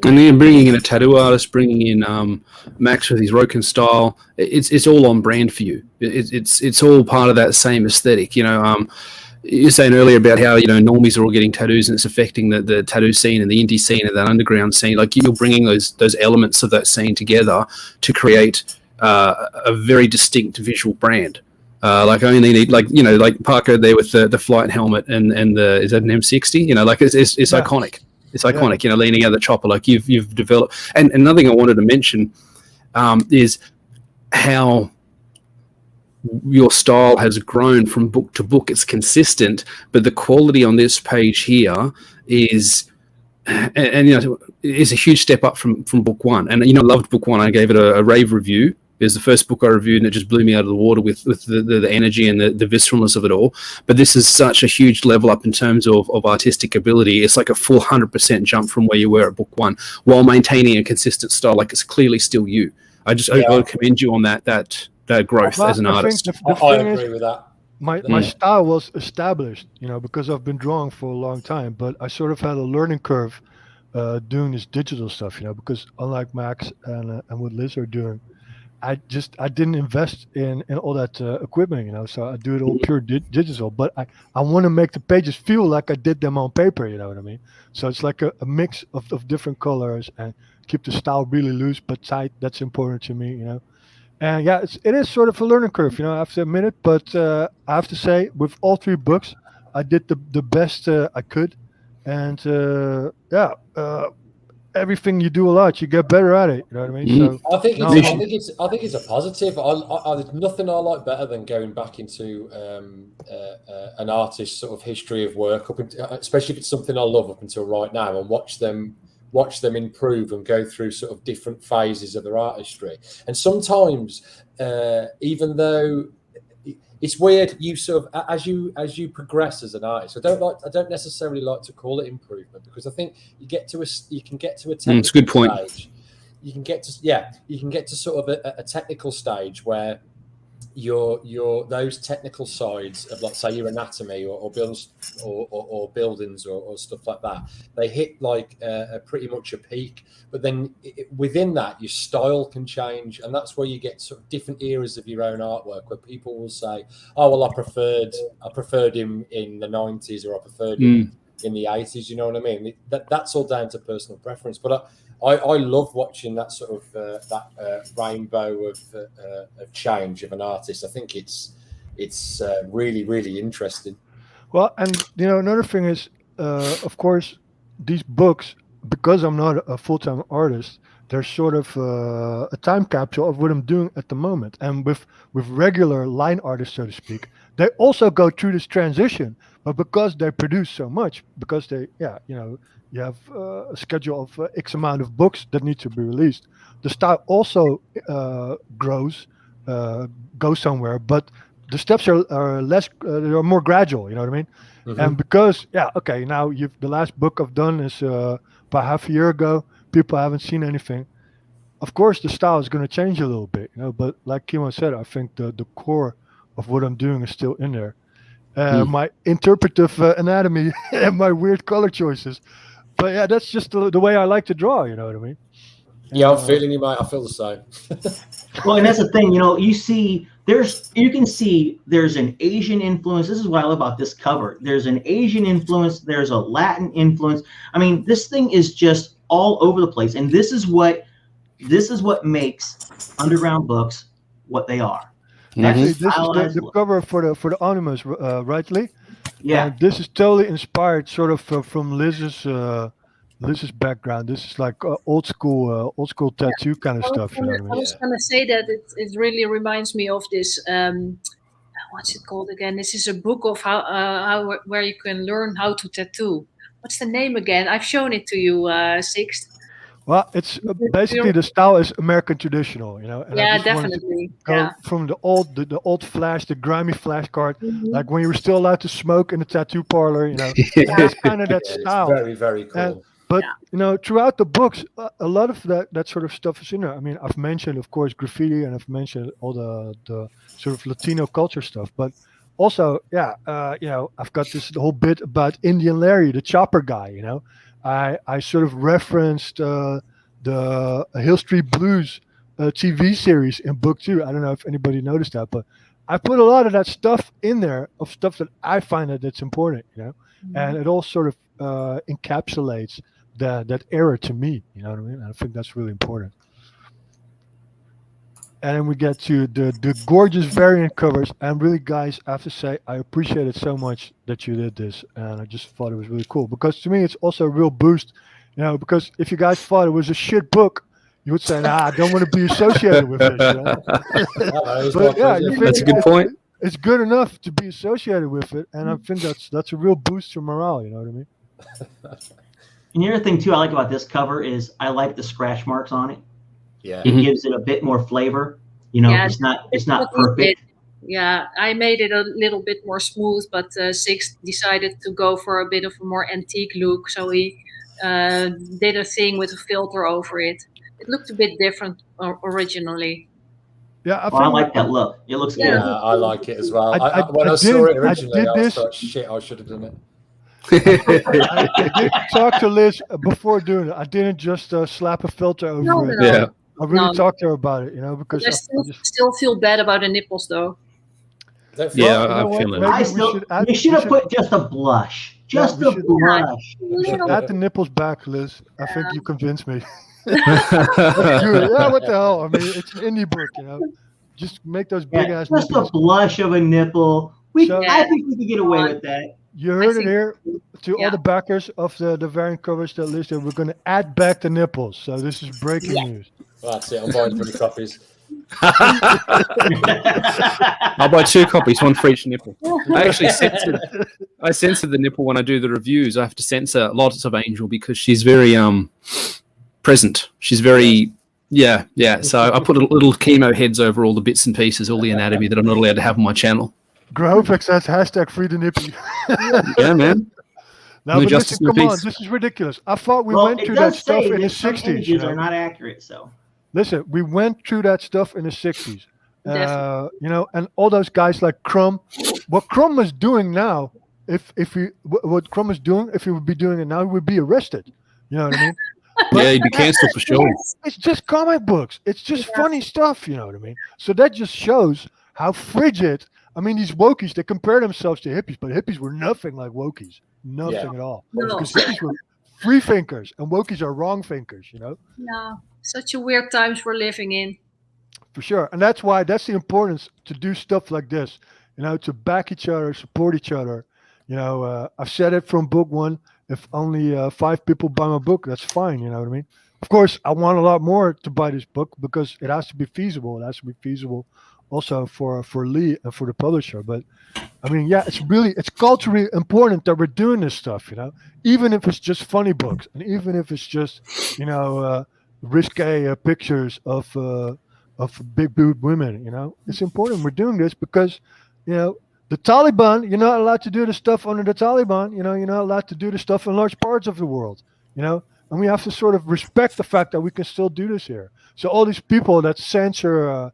[SPEAKER 3] And then bringing in a tattoo artist, bringing in Max with his Roken style, it's all on brand for you. It's all part of that same aesthetic. You're saying earlier about how normies are all getting tattoos and it's affecting the tattoo scene and the indie scene and that underground scene. Like you're bringing those elements of that scene together to create a very distinct visual brand. Like I only need like Parker there with the flight helmet and the is that an M60? It's iconic. It's iconic. Leaning out of the chopper. Like you've developed. And another thing I wanted to mention is how your style has grown from book to book. It's consistent, but the quality on this page here is, and is a huge step up from book one. And I loved book one. I gave it a rave review. It was the first book I reviewed, and it just blew me out of the water with the energy and the visceralness of it all. But this is such a huge level up in terms of artistic ability. It's like a 400% jump from where you were at book one, while maintaining a consistent style. Like it's clearly still you. I got to commend you on that growth
[SPEAKER 2] Well,
[SPEAKER 3] as an
[SPEAKER 2] I
[SPEAKER 3] artist.
[SPEAKER 2] think
[SPEAKER 5] I
[SPEAKER 2] the thing
[SPEAKER 5] agree
[SPEAKER 2] is,
[SPEAKER 5] with that.
[SPEAKER 2] my style was established, because I've been drawing for a long time. But I sort of had a learning curve doing this digital stuff, because unlike Max and what Liz are doing, I didn't invest in all that equipment, So I do it all pure digital. But I want to make the pages feel like I did them on paper. You know what I mean? So it's like a mix of different colors and keep the style really loose but tight. That's important to me. And yeah, it is sort of a learning curve, I have to admit it. But I have to say, with all three books, I did the best I could. And everything you do a lot, you get better at it. You know what I mean? So
[SPEAKER 5] I think
[SPEAKER 2] now
[SPEAKER 5] it's.
[SPEAKER 2] I'm
[SPEAKER 5] I think it's a positive. There's nothing I like better than going back into an artist's sort of history of work, especially if it's something I love up until right now, and watch them improve and go through sort of different phases of their artistry. And sometimes, even though it's weird, you sort of as you progress as an artist. I don't necessarily like to call it improvement, because I think you can get to a technical
[SPEAKER 3] it's a good point.
[SPEAKER 5] stage. You can get to sort of a technical stage where your those technical sides of, like, say, your anatomy or buildings or buildings or stuff like that, they hit like pretty much a peak. But then within that, your style can change, and that's where you get sort of different eras of your own artwork, where people will say, "Oh, well, I preferred him in the 90s, or I preferred him in the 80s." You know what I mean? That's all down to personal preference. But I love watching that sort of rainbow of change of an artist. I think it's really, really interesting.
[SPEAKER 2] Well, and another thing is, of course, these books, because I'm not a full-time artist, they're sort of a time capsule of what I'm doing at the moment. And with regular line artists, so to speak, they also go through this transition, but because they produce so much, because you have a schedule of X amount of books that need to be released, the style also grows, goes somewhere, but the steps are less, they're more gradual. You know what I mean? And because now the last book I've done is about half a year ago. People haven't seen anything. Of course, the style is going to change a little bit, But like Kimo said, I think the core of what I'm doing is still in there. My interpretive anatomy and my weird color choices. But yeah, that's just the way I like to draw. You know what I mean?
[SPEAKER 5] Yeah, I'm feeling you, mate. I feel the same.
[SPEAKER 1] Well, and that's the thing, you can see there's an Asian influence. This is what I love about this cover. There's an Asian influence. There's a Latin influence. I mean, this thing is just all over the place. And this is what makes Underground Books what they are.
[SPEAKER 2] Actually, this is the cover for the Omnibus, right, Lee?
[SPEAKER 1] Yeah.
[SPEAKER 2] And this is totally inspired, sort of from Liz's background. This is like old school tattoo kind of stuff. You know what I mean?
[SPEAKER 4] I was gonna say that it really reminds me of this. What's it called again? This is a book of how where you can learn how to tattoo. What's the name again? I've shown it to you, Sixth.
[SPEAKER 2] Well, it's basically the style is American traditional, And
[SPEAKER 4] yeah,
[SPEAKER 2] I just
[SPEAKER 4] definitely.
[SPEAKER 2] go from the old flash, the grimy flash card, like when you were still allowed to smoke in the tattoo parlor, And that's kind of that style.
[SPEAKER 5] It's very, very cool.
[SPEAKER 2] But throughout the books, a lot of that sort of stuff is in there. I mean, I've mentioned, of course, graffiti, and I've mentioned all the sort of Latino culture stuff. But also, I've got the whole bit about Indian Larry, the chopper guy. I sort of referenced the Hill Street Blues TV series in book 2. I don't know if anybody noticed that, but I put a lot of that stuff in there, of stuff that I find that's important, and it all sort of encapsulates that era to me. You know what I mean? And I think that's really important. And then we get to the gorgeous variant covers. And really, guys, I have to say, I appreciate it so much that you did this. And I just thought it was really cool. Because to me, it's also a real boost. Because if you guys thought it was a shit book, you would say, I don't want to be associated with this. But yeah,
[SPEAKER 3] that's a good point.
[SPEAKER 2] It's good enough to be associated with it. And I think that's a real boost to morale. You know what I mean?
[SPEAKER 1] And the other thing, too, I like about this cover is I like the scratch marks on it.
[SPEAKER 5] Yeah,
[SPEAKER 1] it gives it a bit more flavor. It's not perfect.
[SPEAKER 4] Yeah, I made it a little bit more smooth, but Six decided to go for a bit of a more antique look, so he did a thing with a filter over it. It looked a bit different originally.
[SPEAKER 2] Yeah, I
[SPEAKER 1] Well, I
[SPEAKER 2] think
[SPEAKER 1] like that look. It looks
[SPEAKER 4] Yeah.
[SPEAKER 1] good.
[SPEAKER 5] I like it as well. When I saw
[SPEAKER 2] did-
[SPEAKER 5] it originally,
[SPEAKER 2] did
[SPEAKER 5] I was
[SPEAKER 2] this-
[SPEAKER 5] like, shit, I should have done it.
[SPEAKER 2] I did talk to Liz before doing it. I didn't just slap a filter over
[SPEAKER 4] No,
[SPEAKER 2] it.
[SPEAKER 4] no.
[SPEAKER 3] Yeah.
[SPEAKER 2] I really
[SPEAKER 4] No.
[SPEAKER 2] talked to her about it, because
[SPEAKER 4] I still feel bad about the nipples, though.
[SPEAKER 5] Don't feel
[SPEAKER 3] Yeah,
[SPEAKER 2] you know
[SPEAKER 3] I
[SPEAKER 2] what?
[SPEAKER 3] feel it.
[SPEAKER 2] Maybe
[SPEAKER 1] I
[SPEAKER 2] we
[SPEAKER 1] still,
[SPEAKER 2] should add-
[SPEAKER 1] we should
[SPEAKER 2] we
[SPEAKER 1] have
[SPEAKER 2] should-
[SPEAKER 1] put just a blush. Just
[SPEAKER 2] we
[SPEAKER 1] a
[SPEAKER 2] should-
[SPEAKER 1] blush.
[SPEAKER 2] we should
[SPEAKER 4] Little
[SPEAKER 2] add the nipples back, Liz. I think you convinced me.
[SPEAKER 3] yeah,
[SPEAKER 2] Yeah, what the hell? I mean, it's an indie book, Just make those big
[SPEAKER 1] Yeah,
[SPEAKER 2] ass
[SPEAKER 1] just a
[SPEAKER 2] nipples.
[SPEAKER 1] blush of a nipple.
[SPEAKER 2] So-
[SPEAKER 1] I think we can get away with that.
[SPEAKER 2] You heard it
[SPEAKER 4] think-
[SPEAKER 2] here to
[SPEAKER 4] yeah.
[SPEAKER 2] all the backers of the variant covers that listed. We're going to add back the nipples. So this is breaking news.
[SPEAKER 5] Well, that's it. I'm buying 3 copies.
[SPEAKER 3] I'll buy 2 copies, one for each nipple. I actually censor the nipple when I do the reviews. I have to censor lots of Angel because she's very present. She's very yeah. So I put little chemo heads over all the bits and pieces, all the anatomy that I'm not allowed to have on my channel.
[SPEAKER 2] Grovex says hashtag free the nippy.
[SPEAKER 3] Yeah, man.
[SPEAKER 2] No,
[SPEAKER 3] No
[SPEAKER 2] but
[SPEAKER 3] justice,
[SPEAKER 2] listen,
[SPEAKER 3] no
[SPEAKER 2] come on,
[SPEAKER 3] peace.
[SPEAKER 2] this is ridiculous. I thought we
[SPEAKER 1] Well,
[SPEAKER 2] went
[SPEAKER 1] it
[SPEAKER 2] through that
[SPEAKER 1] does
[SPEAKER 2] stuff
[SPEAKER 1] say
[SPEAKER 2] in the
[SPEAKER 1] that some
[SPEAKER 2] 60s.
[SPEAKER 1] images are not accurate, so.
[SPEAKER 2] Listen, we went through that stuff in the 60s.
[SPEAKER 4] Definitely.
[SPEAKER 2] And all those guys like Crumb. What Crumb is doing now, if he would be doing it now, he would be arrested. You know what I mean?
[SPEAKER 3] Yeah, he'd be cancelled for sure.
[SPEAKER 2] It's just comic books. It's just funny stuff. You know what I mean? So that just shows how frigid. I mean, these wokies, they compare themselves to hippies, but hippies were nothing like wokies. Nothing at all.
[SPEAKER 4] No.
[SPEAKER 2] Because hippies were free thinkers and wokies are wrong thinkers,
[SPEAKER 4] No, such a weird times we're living in.
[SPEAKER 2] For sure. And that's the importance to do stuff like this, to back each other, support each other. I've said it from book 1. If only 5 people buy my book, that's fine. You know what I mean? Of course, I want a lot more to buy this book because it has to be feasible. It has to be feasible also for Lee and for the publisher. But I mean, yeah, it's culturally important that we're doing this stuff, even if it's just funny books and even if it's just, risque pictures of big boob women, it's important we're doing this because, the Taliban, you're not allowed to do the stuff under the Taliban, you're not allowed to do the stuff in large parts of the world, and we have to sort of respect the fact that we can still do this here. So all these people that censor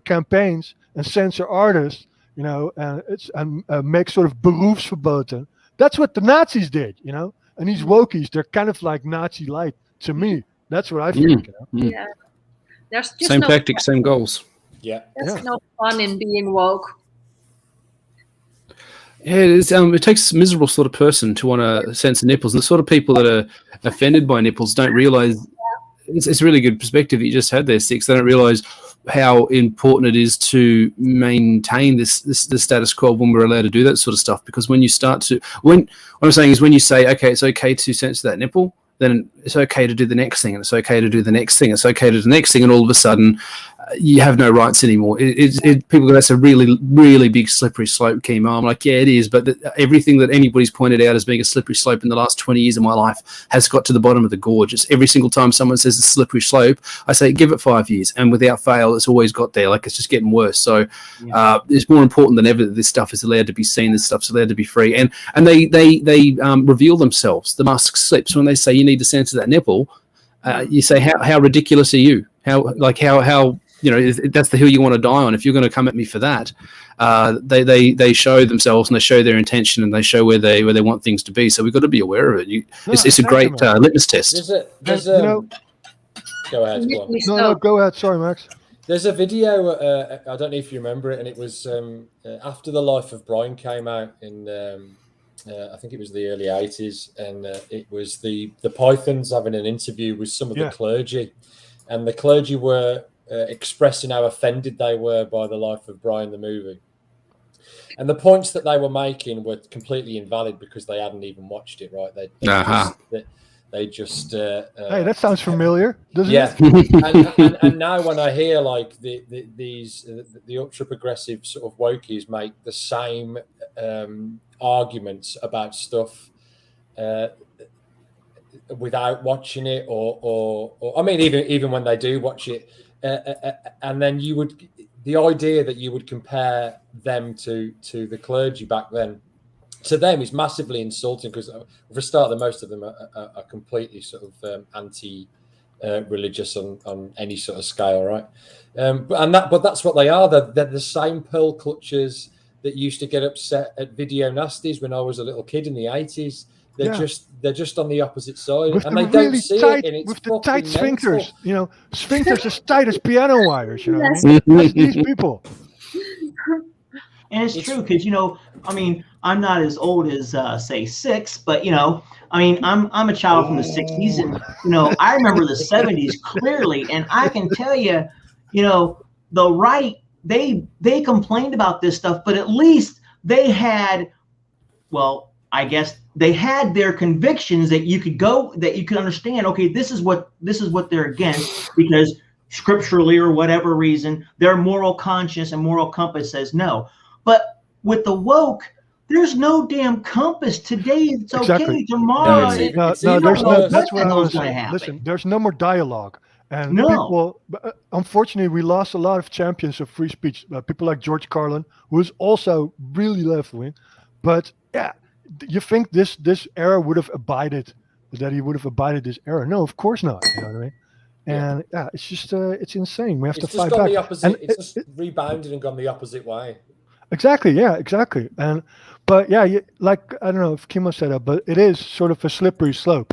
[SPEAKER 2] campaigns and censor artists, and make sort of beroepsverboten. That's what the Nazis did, and these wokies, they're kind of like Nazi light to me. That's what I think.
[SPEAKER 4] Yeah. There's just
[SPEAKER 3] Same
[SPEAKER 4] no
[SPEAKER 3] tactics, same goals.
[SPEAKER 5] Yeah.
[SPEAKER 4] There's no fun in being woke.
[SPEAKER 3] Yeah, it is. It takes a miserable sort of person to want to censor nipples, and the sort of people that are offended by nipples don't realize. It's a really good perspective that you just had there, Six. They don't realize how important it is to maintain this status quo when we're allowed to do that sort of stuff. Because when you start to, what I'm saying is, when you say, okay, it's okay to censor that nipple, then it's okay to do the next thing, and it's okay to do the next thing, it's okay to do the next thing, and all of a sudden you have no rights anymore. People go, that's a really, really big slippery slope, Kimo. I'm like, yeah, it is, but everything that anybody's pointed out as being a slippery slope in the last 20 years of my life has got to the bottom of the gorge. It's every single time someone says a slippery slope, I say, give it 5 years, and without fail, it's always got there. Like, it's just getting worse. So it's more important than ever that this stuff is allowed to be seen, this stuff's allowed to be free. And they reveal themselves. The mask slips when they say you need to censor that nipple. You say, how ridiculous are you? How if that's the hill you want to die on. If you're going to come at me for that, they show themselves and they show their intention and they show where they want things to be. So we've got to be aware of it. It's a great litmus test.
[SPEAKER 5] Go ahead. Go on.
[SPEAKER 2] No, go ahead. Sorry, Max.
[SPEAKER 5] There's a video. I don't know if you remember it, and it was after The Life of Brian came out in. I think it was the early 80s, and it was the Pythons having an interview with some of the clergy, and the clergy were expressing how offended they were by The Life of Brian, the movie. And the points that they were making were completely invalid because they hadn't even watched it, right? They just
[SPEAKER 2] hey, that sounds familiar, doesn't it?
[SPEAKER 5] Yeah. and now when I hear like the ultra progressive sort of wokies make the same arguments about stuff without watching it, or I mean, even when they do watch it, and then the idea that you would compare them to the clergy back then, to them is massively insulting because for a start, most of them are completely sort of anti religious on any sort of scale, right? But that's what they are. They're the same pearl clutchers that used to get upset at video nasties when I was a little kid in the 80s. They're just on the opposite side,
[SPEAKER 2] with
[SPEAKER 5] and
[SPEAKER 2] the
[SPEAKER 5] they don't
[SPEAKER 2] really
[SPEAKER 5] see
[SPEAKER 2] tight,
[SPEAKER 5] it. And it's
[SPEAKER 2] with the tight
[SPEAKER 5] fucking
[SPEAKER 2] sphincters,
[SPEAKER 5] mental.
[SPEAKER 2] sphincters as tight as piano wires.
[SPEAKER 4] Yes.
[SPEAKER 2] I mean? That's these people.
[SPEAKER 1] And it's true because I'm not as old as say 6, but I'm a child from the 60s, and I remember the 70s clearly, and I can tell you, the right they complained about this stuff, but at least they had, well, I guess they had their convictions that you could understand. Okay, this is what they're against because scripturally or whatever reason, their moral conscience and moral compass says no. But with the woke, there's no damn compass. Today it's okay. Tomorrow,
[SPEAKER 2] that's what I was saying. Listen, there's no more dialogue, and people. Unfortunately, we lost a lot of champions of free speech. People like George Carlin, who is also really left wing. But yeah, you think this era would have abided? That he would have abided this era? No, of course not. You know what I mean? And it's just it's insane. We have to fight back.
[SPEAKER 5] The opposite. It's just rebounded and gone the opposite way.
[SPEAKER 2] Exactly. Yeah. Exactly. But I don't know if Kimo said that, but it is sort of a slippery slope,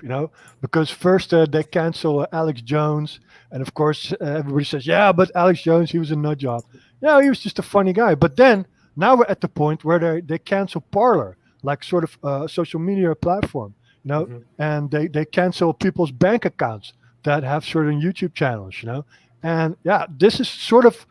[SPEAKER 2] because first they cancel Alex Jones, and of course everybody says, yeah, but Alex Jones, he was a nut job. Yeah, he was just a funny guy. But then now we're at the point where they cancel Parler, like sort of a social media platform, and they cancel people's bank accounts that have certain YouTube channels, and this is sort of.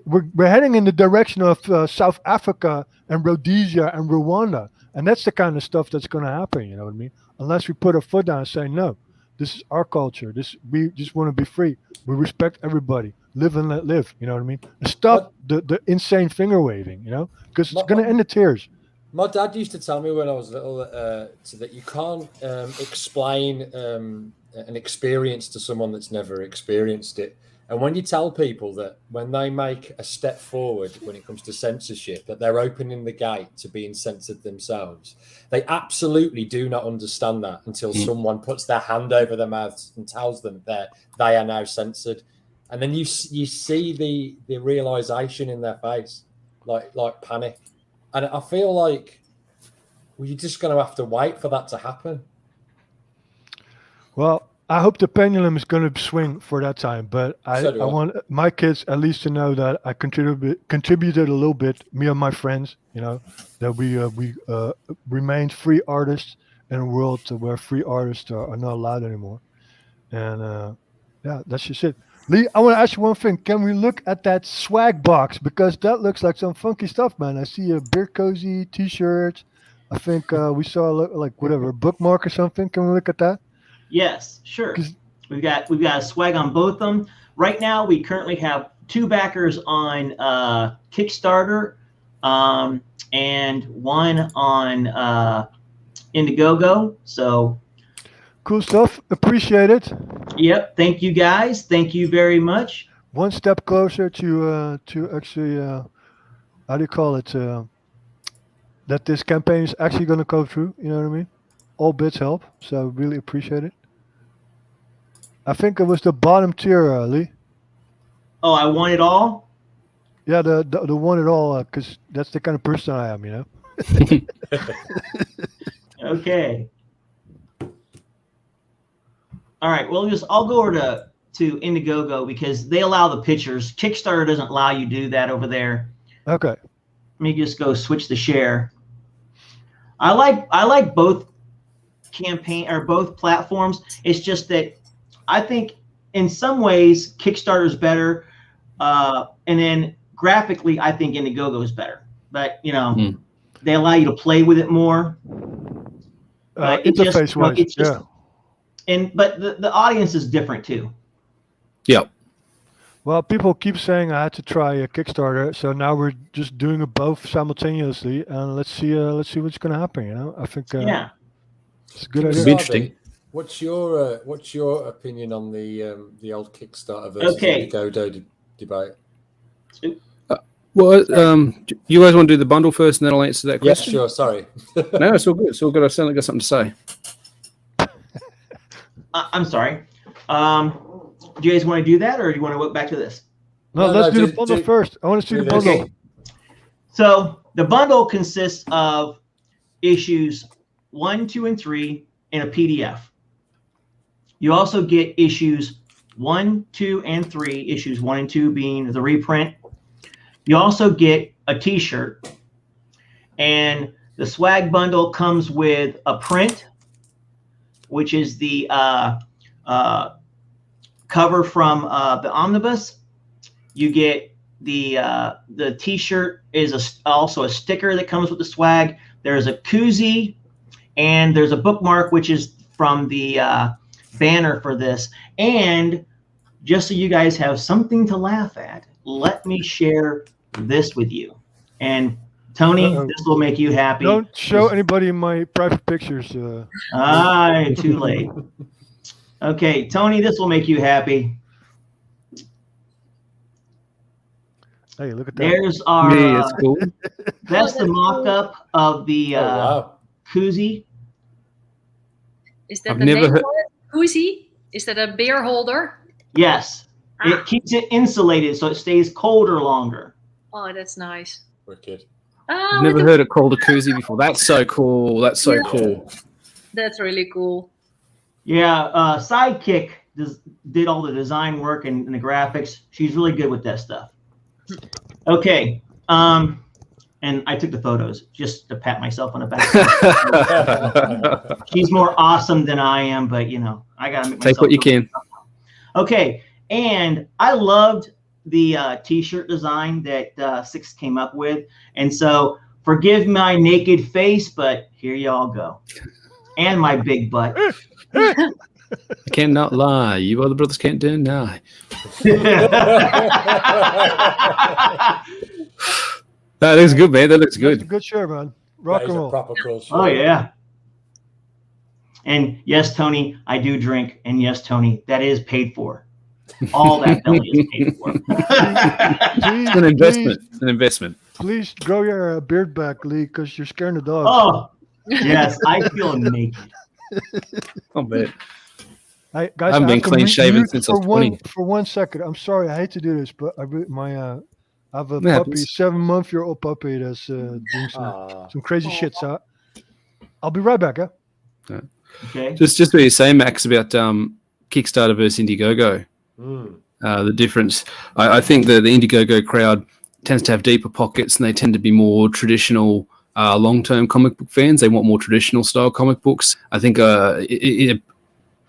[SPEAKER 2] We're heading in the direction of South Africa and Rhodesia and Rwanda, and that's the kind of stuff that's going to happen. You know what I mean? Unless we put our foot down and say, no, this is our culture. We just want to be free. We respect everybody. Live and let live. You know what I mean? And stop the insane finger waving. Because it's going to end the tears.
[SPEAKER 5] My dad used to tell me when I was little that you can't explain an experience to someone that's never experienced it. And when you tell people that when they make a step forward when it comes to censorship, that they're opening the gate to being censored themselves, they absolutely do not understand that until someone puts their hand over their mouths and tells them that they are now censored. And then you see the realization in their face, like panic. And I feel like you're just going to have to wait for that to happen.
[SPEAKER 2] Well, I hope the pendulum is going to swing for that time, but I want my kids at least to know that I contributed a little bit, me and my friends, that we remained free artists in a world where free artists are not allowed anymore. And that's just it. Lee, I want to ask you one thing. Can we look at that swag box? Because that looks like some funky stuff, man. I see a beer cozy t-shirt. I think we saw a bookmark or something. Can we look at that?
[SPEAKER 1] Yes, sure. We've got a swag on both of them. Right now, we currently have 2 backers on Kickstarter and one on Indiegogo. So
[SPEAKER 2] cool stuff. Appreciate it.
[SPEAKER 1] Yep. Thank you, guys. Thank you very much.
[SPEAKER 2] One step closer to actually, how do you call it? That this campaign is actually going to go through. You know what I mean? All bits help. So really appreciate it. I think it was the bottom tier, Lee.
[SPEAKER 1] Oh, I want it all?
[SPEAKER 2] Yeah, the one it all, because that's the kind of person I am,
[SPEAKER 1] Okay. All right. Well, I'll go over to Indiegogo because they allow the pictures. Kickstarter doesn't allow you to do that over there.
[SPEAKER 2] Okay.
[SPEAKER 1] Let me just go switch the share. I like both both platforms. It's just that I think in some ways Kickstarter is better, and then graphically I think Indiegogo is better. But they allow you to play with it more.
[SPEAKER 2] Interface wise, yeah.
[SPEAKER 1] But the audience is different too.
[SPEAKER 3] Yeah.
[SPEAKER 2] Well, people keep saying I had to try a Kickstarter, so now we're just doing it both simultaneously, and let's see what's going to happen. I think it's a good idea.
[SPEAKER 3] Interesting.
[SPEAKER 5] What's your opinion on the old Kickstarter versus Indiegogo debate?
[SPEAKER 3] Well, you guys want to do the bundle first, and then I'll answer that question.
[SPEAKER 5] Yes, sure. Sorry.
[SPEAKER 3] No, it's all good. It's all good. I sound like I got something to say.
[SPEAKER 1] I'm sorry. do you guys want to do that, or do you want to look back to this?
[SPEAKER 2] No, let's do the bundle first. I want to see the bundle.
[SPEAKER 1] Okay. So the bundle consists of issues 1, 2, and 3 in a PDF. You also get issues 1, 2, and 3, issues 1 and 2 being the reprint. You also get a t-shirt, and the swag bundle comes with a print, which is the cover from the Omnibus. You get the t-shirt is also a sticker that comes with the swag. There's a koozie, and there's a bookmark, which is from the banner for this. And just so you guys have something to laugh at, let me share this with you. And Tony, this will make you happy.
[SPEAKER 2] Don't show anybody my private pictures.
[SPEAKER 1] Too late. Okay, Tony, this will make you happy.
[SPEAKER 2] Hey, look at that.
[SPEAKER 1] There's our.
[SPEAKER 3] It's cool.
[SPEAKER 1] That's the mock-up of the
[SPEAKER 5] wow.
[SPEAKER 1] koozie.
[SPEAKER 4] Is that
[SPEAKER 3] I've
[SPEAKER 4] the
[SPEAKER 3] never
[SPEAKER 4] name
[SPEAKER 3] heard-
[SPEAKER 4] for it? Koozie? Is that a beer holder?
[SPEAKER 1] Yes, it keeps it insulated so it stays colder longer.
[SPEAKER 4] Oh, that's nice.
[SPEAKER 5] Wicked.
[SPEAKER 4] Ah,
[SPEAKER 3] I've never
[SPEAKER 4] with
[SPEAKER 3] heard it called a koozie before. That's so cool. That's so cool.
[SPEAKER 4] That's really cool.
[SPEAKER 1] Yeah, Sidekick did all the design work and the graphics. She's really good with that stuff. Okay, and I took the photos just to pat myself on the back. She's more awesome than I am, but you know, I gotta make myself
[SPEAKER 3] Take what you can.
[SPEAKER 1] Okay, and I loved the t-shirt design that Six came up with, and so forgive my naked face, but here y'all go, and my big butt.
[SPEAKER 3] I cannot lie. You other brothers can't deny. That looks good, man. That looks
[SPEAKER 2] That's a
[SPEAKER 3] good.
[SPEAKER 2] good shirt, man. Rock
[SPEAKER 5] That
[SPEAKER 2] and
[SPEAKER 5] is a
[SPEAKER 2] roll.
[SPEAKER 5] proper cool shirt.
[SPEAKER 1] Oh yeah. And yes, Tony, I do drink, and yes, Tony, that is paid for. All that belly is paid for.
[SPEAKER 3] It's an investment. It's an investment.
[SPEAKER 2] Please grow your beard back, Lee, because you're scaring the dogs.
[SPEAKER 1] Oh yes, I feel naked.
[SPEAKER 3] Oh man.
[SPEAKER 2] Hey, guys,
[SPEAKER 3] I haven't been
[SPEAKER 2] have to
[SPEAKER 3] clean shaven
[SPEAKER 2] mute
[SPEAKER 3] since I was
[SPEAKER 2] for
[SPEAKER 3] 20.
[SPEAKER 2] For 1 second, I'm sorry, I hate to do this, but I have a
[SPEAKER 3] It
[SPEAKER 2] puppy,
[SPEAKER 3] happens.
[SPEAKER 2] 7-month-old puppy that's doing
[SPEAKER 5] Ah.
[SPEAKER 2] some crazy shit. So I'll be right back. Huh?
[SPEAKER 1] Okay.
[SPEAKER 3] Just what you're saying, Max, about Kickstarter versus Indiegogo. The difference. I think the Indiegogo crowd tends to have deeper pockets, and they tend to be more traditional, long-term comic book fans. They want more traditional style comic books. I think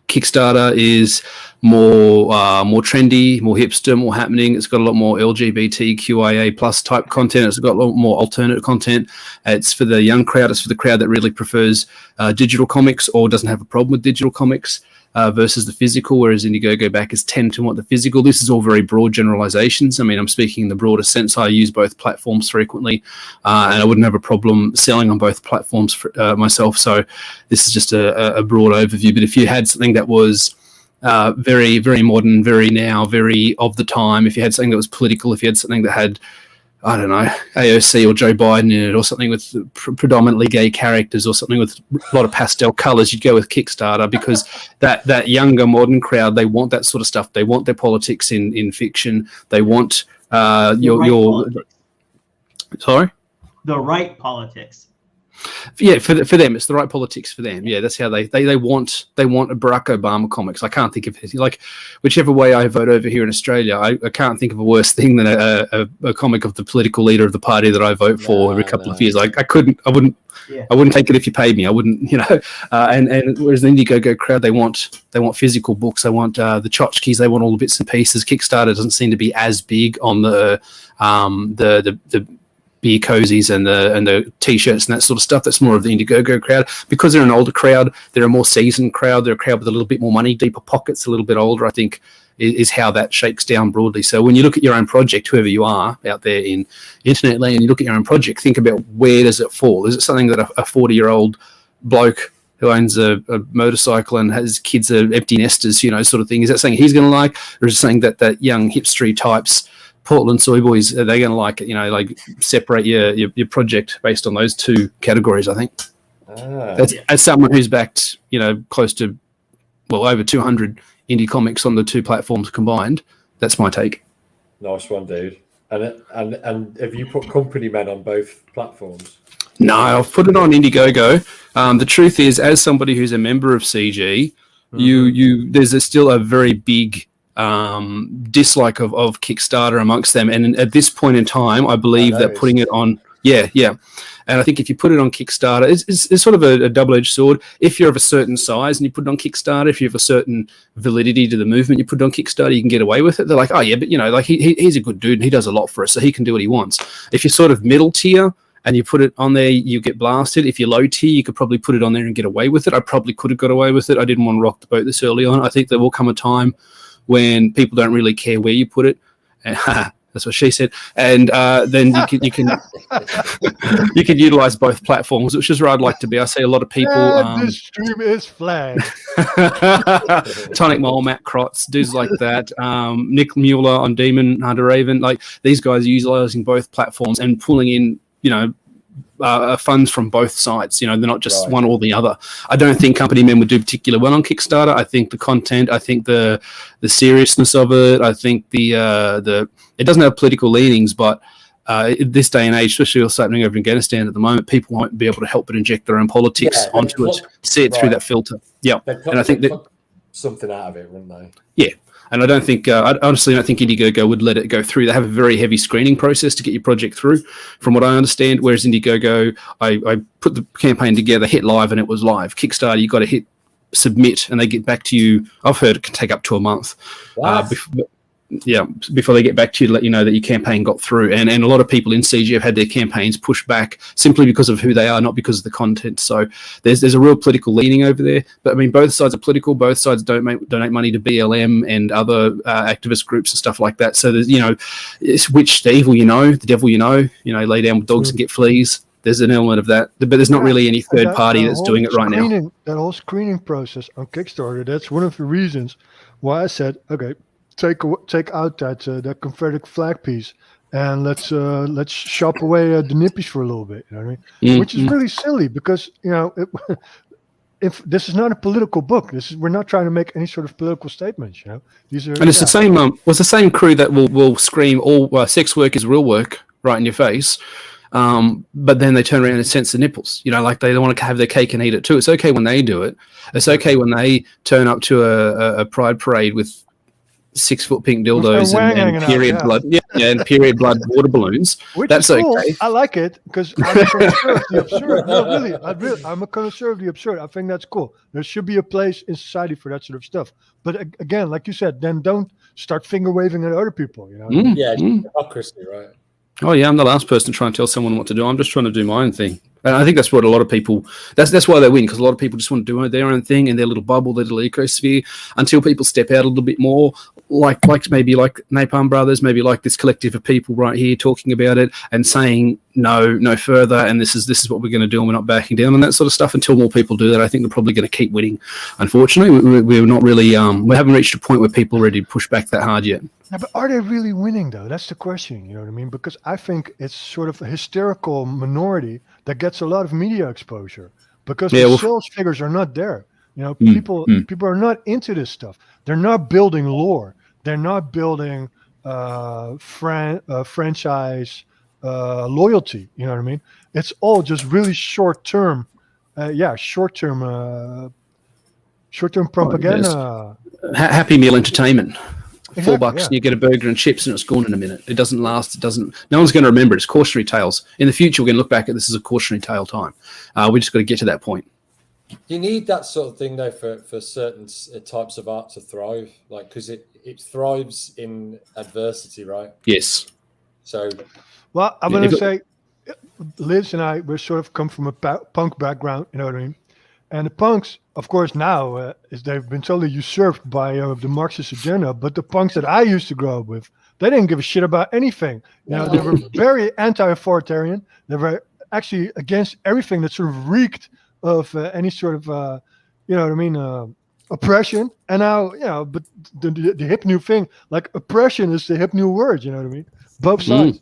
[SPEAKER 3] Kickstarter is more trendy, more hipster, more happening. It's got a lot more LGBTQIA plus type content. It's got a lot more alternate content. It's for the young crowd. It's for the crowd that really prefers digital comics or doesn't have a problem with digital comics versus the physical, whereas Indiegogo backers tend to want the physical. This is all very broad generalizations. I mean, I'm speaking in the broader sense. I use both platforms frequently, and I wouldn't have a problem selling on both platforms for, myself. So this is just a broad overview. But if you had something that was very, very modern, very now, very of the time, if you had something that was political, if you had something that had, I don't know, AOC or Joe Biden in it, or something with predominantly gay characters, or something with a lot of pastel colors, you'd go with Kickstarter, because that younger modern crowd, they want that sort of stuff. They want their politics in fiction. They want your sorry,
[SPEAKER 1] the right politics.
[SPEAKER 3] Yeah, for them, it's the right politics for them. Yeah, that's how they want a Barack Obama comics. I can't think of anything, like, whichever way I vote over here in Australia, I can't think of a worse thing than a comic of the political leader of the party that I vote for every couple of years. I wouldn't take it if you paid me. I wouldn't, and whereas the Indiegogo crowd, they want physical books. They want the tchotchkes. They want all the bits and pieces. Kickstarter doesn't seem to be as big on the beer cozies and the t-shirts and that sort of stuff. That's more of the Indiegogo crowd, because they're an older crowd. They're a more seasoned crowd. They're a crowd with a little bit more money, deeper pockets, a little bit older, I think, is how that shakes down broadly. So when you look at your own project, whoever you are out there in internet land, you look at your own project, think about, where does it fall? Is it something that a 40-year-old bloke who owns a motorcycle and has kids are empty nesters, sort of thing? Is that something he's going to like? Or is it something that young hipstery types, Portland soy boys, are they going to like it? Like, separate your project based on those two categories, I think. As someone who's backed, close to, over 200 indie comics on the two platforms combined. That's my take.
[SPEAKER 5] Nice one, dude. And have you put Company Men on both platforms?
[SPEAKER 3] No, I've put it on Indiegogo. The truth is, as somebody who's a member of CG, there's still a very big dislike of Kickstarter amongst them. And at this point in time, I believe that putting it on, and I think if you put it on Kickstarter, it's sort of a double-edged sword. If you're of a certain size and you put it on Kickstarter, if you have a certain validity to the movement, you put it on Kickstarter, you can get away with it. They're like, oh yeah, but like he's a good dude and he does a lot for us, so he can do what he wants. If you're sort of middle tier and you put it on there, you get blasted. If you're low tier, you could probably put it on there and get away with it. I probably could have got away with it. I didn't want to rock the boat this early on. I think there will come a time when people don't really care where you put it. And that's what she said. And then you can you can utilize both platforms, which is where I'd like to be. I see a lot of people.
[SPEAKER 2] This stream is flagged.
[SPEAKER 3] Tonic Mole, Matt Krotz, dudes like that. Nick Mueller on Demon Hunter Raven. Like these guys are utilizing both platforms and pulling in, funds from both sides. They're not just one or the other. I don't think Company Men would do particularly well on Kickstarter. I think the content, I think the seriousness of it, I think the it doesn't have political leanings, but in this day and age, especially what's happening over in Afghanistan at the moment, people won't be able to help but inject their own politics onto it, see it through that filter. Yeah, and I think that
[SPEAKER 5] something out of it, wouldn't they?
[SPEAKER 3] Yeah. And I don't think, I honestly don't think Indiegogo would let it go through. They have a very heavy screening process to get your project through, from what I understand. Whereas Indiegogo, I put the campaign together, hit live, and it was live. Kickstarter, you got to hit submit, and they get back to you. I've heard it can take up to a month. Before they get back to you to let you know that your campaign got through. And a lot of people in CG have had their campaigns pushed back simply because of who they are, not because of the content. So there's a real political leaning over there. But I mean, both sides are political. Both sides donate money to BLM and other activist groups and stuff like that. So there's, it's which the evil the devil lay down with dogs and get fleas. There's an element of that, but there's not really any third party that's doing it right now.
[SPEAKER 2] That whole screening process on Kickstarter, that's one of the reasons why I said, okay, take out that Confederate flag piece and let's shop away the nippies for a little bit. You know what I mean? Which is really silly because if this is not a political book, we're not trying to make any sort of political statements. These are,
[SPEAKER 3] and it's the same. It's the same crew that will scream all sex work is real work right in your face. But then they turn around and censor nipples. Like they want to have their cake and eat it too. It's okay when they do it. It's okay when they turn up to a pride parade with 6-foot pink dildos and period blood, and period blood water balloons. That's cool. Okay.
[SPEAKER 2] I like it because I'm a connoisseur of the absurd. No, really, I'm a connoisseur of the absurd. I think that's cool. There should be a place in society for that sort of stuff. But again, like you said, then don't start finger waving at other people.
[SPEAKER 5] Hypocrisy, right?
[SPEAKER 3] Oh yeah, I'm the last person to try and tell someone what to do. I'm just trying to do my own thing. And I think that's what a lot of people, that's why they win, because a lot of people just want to do their own thing in their little bubble, their little ecosphere, until people step out a little bit more, like maybe like Napalm Brothers, maybe like this collective of people right here talking about it and saying no further, and this is what we're going to do, and we're not backing down and that sort of stuff. Until more people do that, I think they're probably going to keep winning. Unfortunately, we're not really, we haven't reached a point where people are ready to push back that hard yet.
[SPEAKER 2] Yeah, but are they really winning though? That's the question. You know what I mean? Because I think it's sort of a hysterical minority that gets a lot of media exposure because the sales figures are not there. People are not into this stuff. They're not building lore. They're not building franchise loyalty. You know what I mean? It's all just really short-term propaganda.
[SPEAKER 3] Happy Meal entertainment. Exactly, $4 and you get a burger and chips and it's gone in a minute. It doesn't last. No one's going to remember it. It's cautionary tales. In the future, we're going to look back at this as a cautionary tale time. We just got to get to that point.
[SPEAKER 5] You need that sort of thing though for certain types of art to thrive, like because it thrives in adversity, right?
[SPEAKER 3] Yes.
[SPEAKER 5] So,
[SPEAKER 2] well, I'm going to say, Liz and I, we sort of come from a punk background. You know what I mean? And the punks, of course, now they've been totally usurped by the Marxist agenda. But the punks that I used to grow up with, they didn't give a shit about anything. They were very anti-authoritarian. They were actually against everything that sort of reeked of any sort of, oppression. And now, but the hip new thing, like oppression is the hip new word. You know what I mean? Both sides.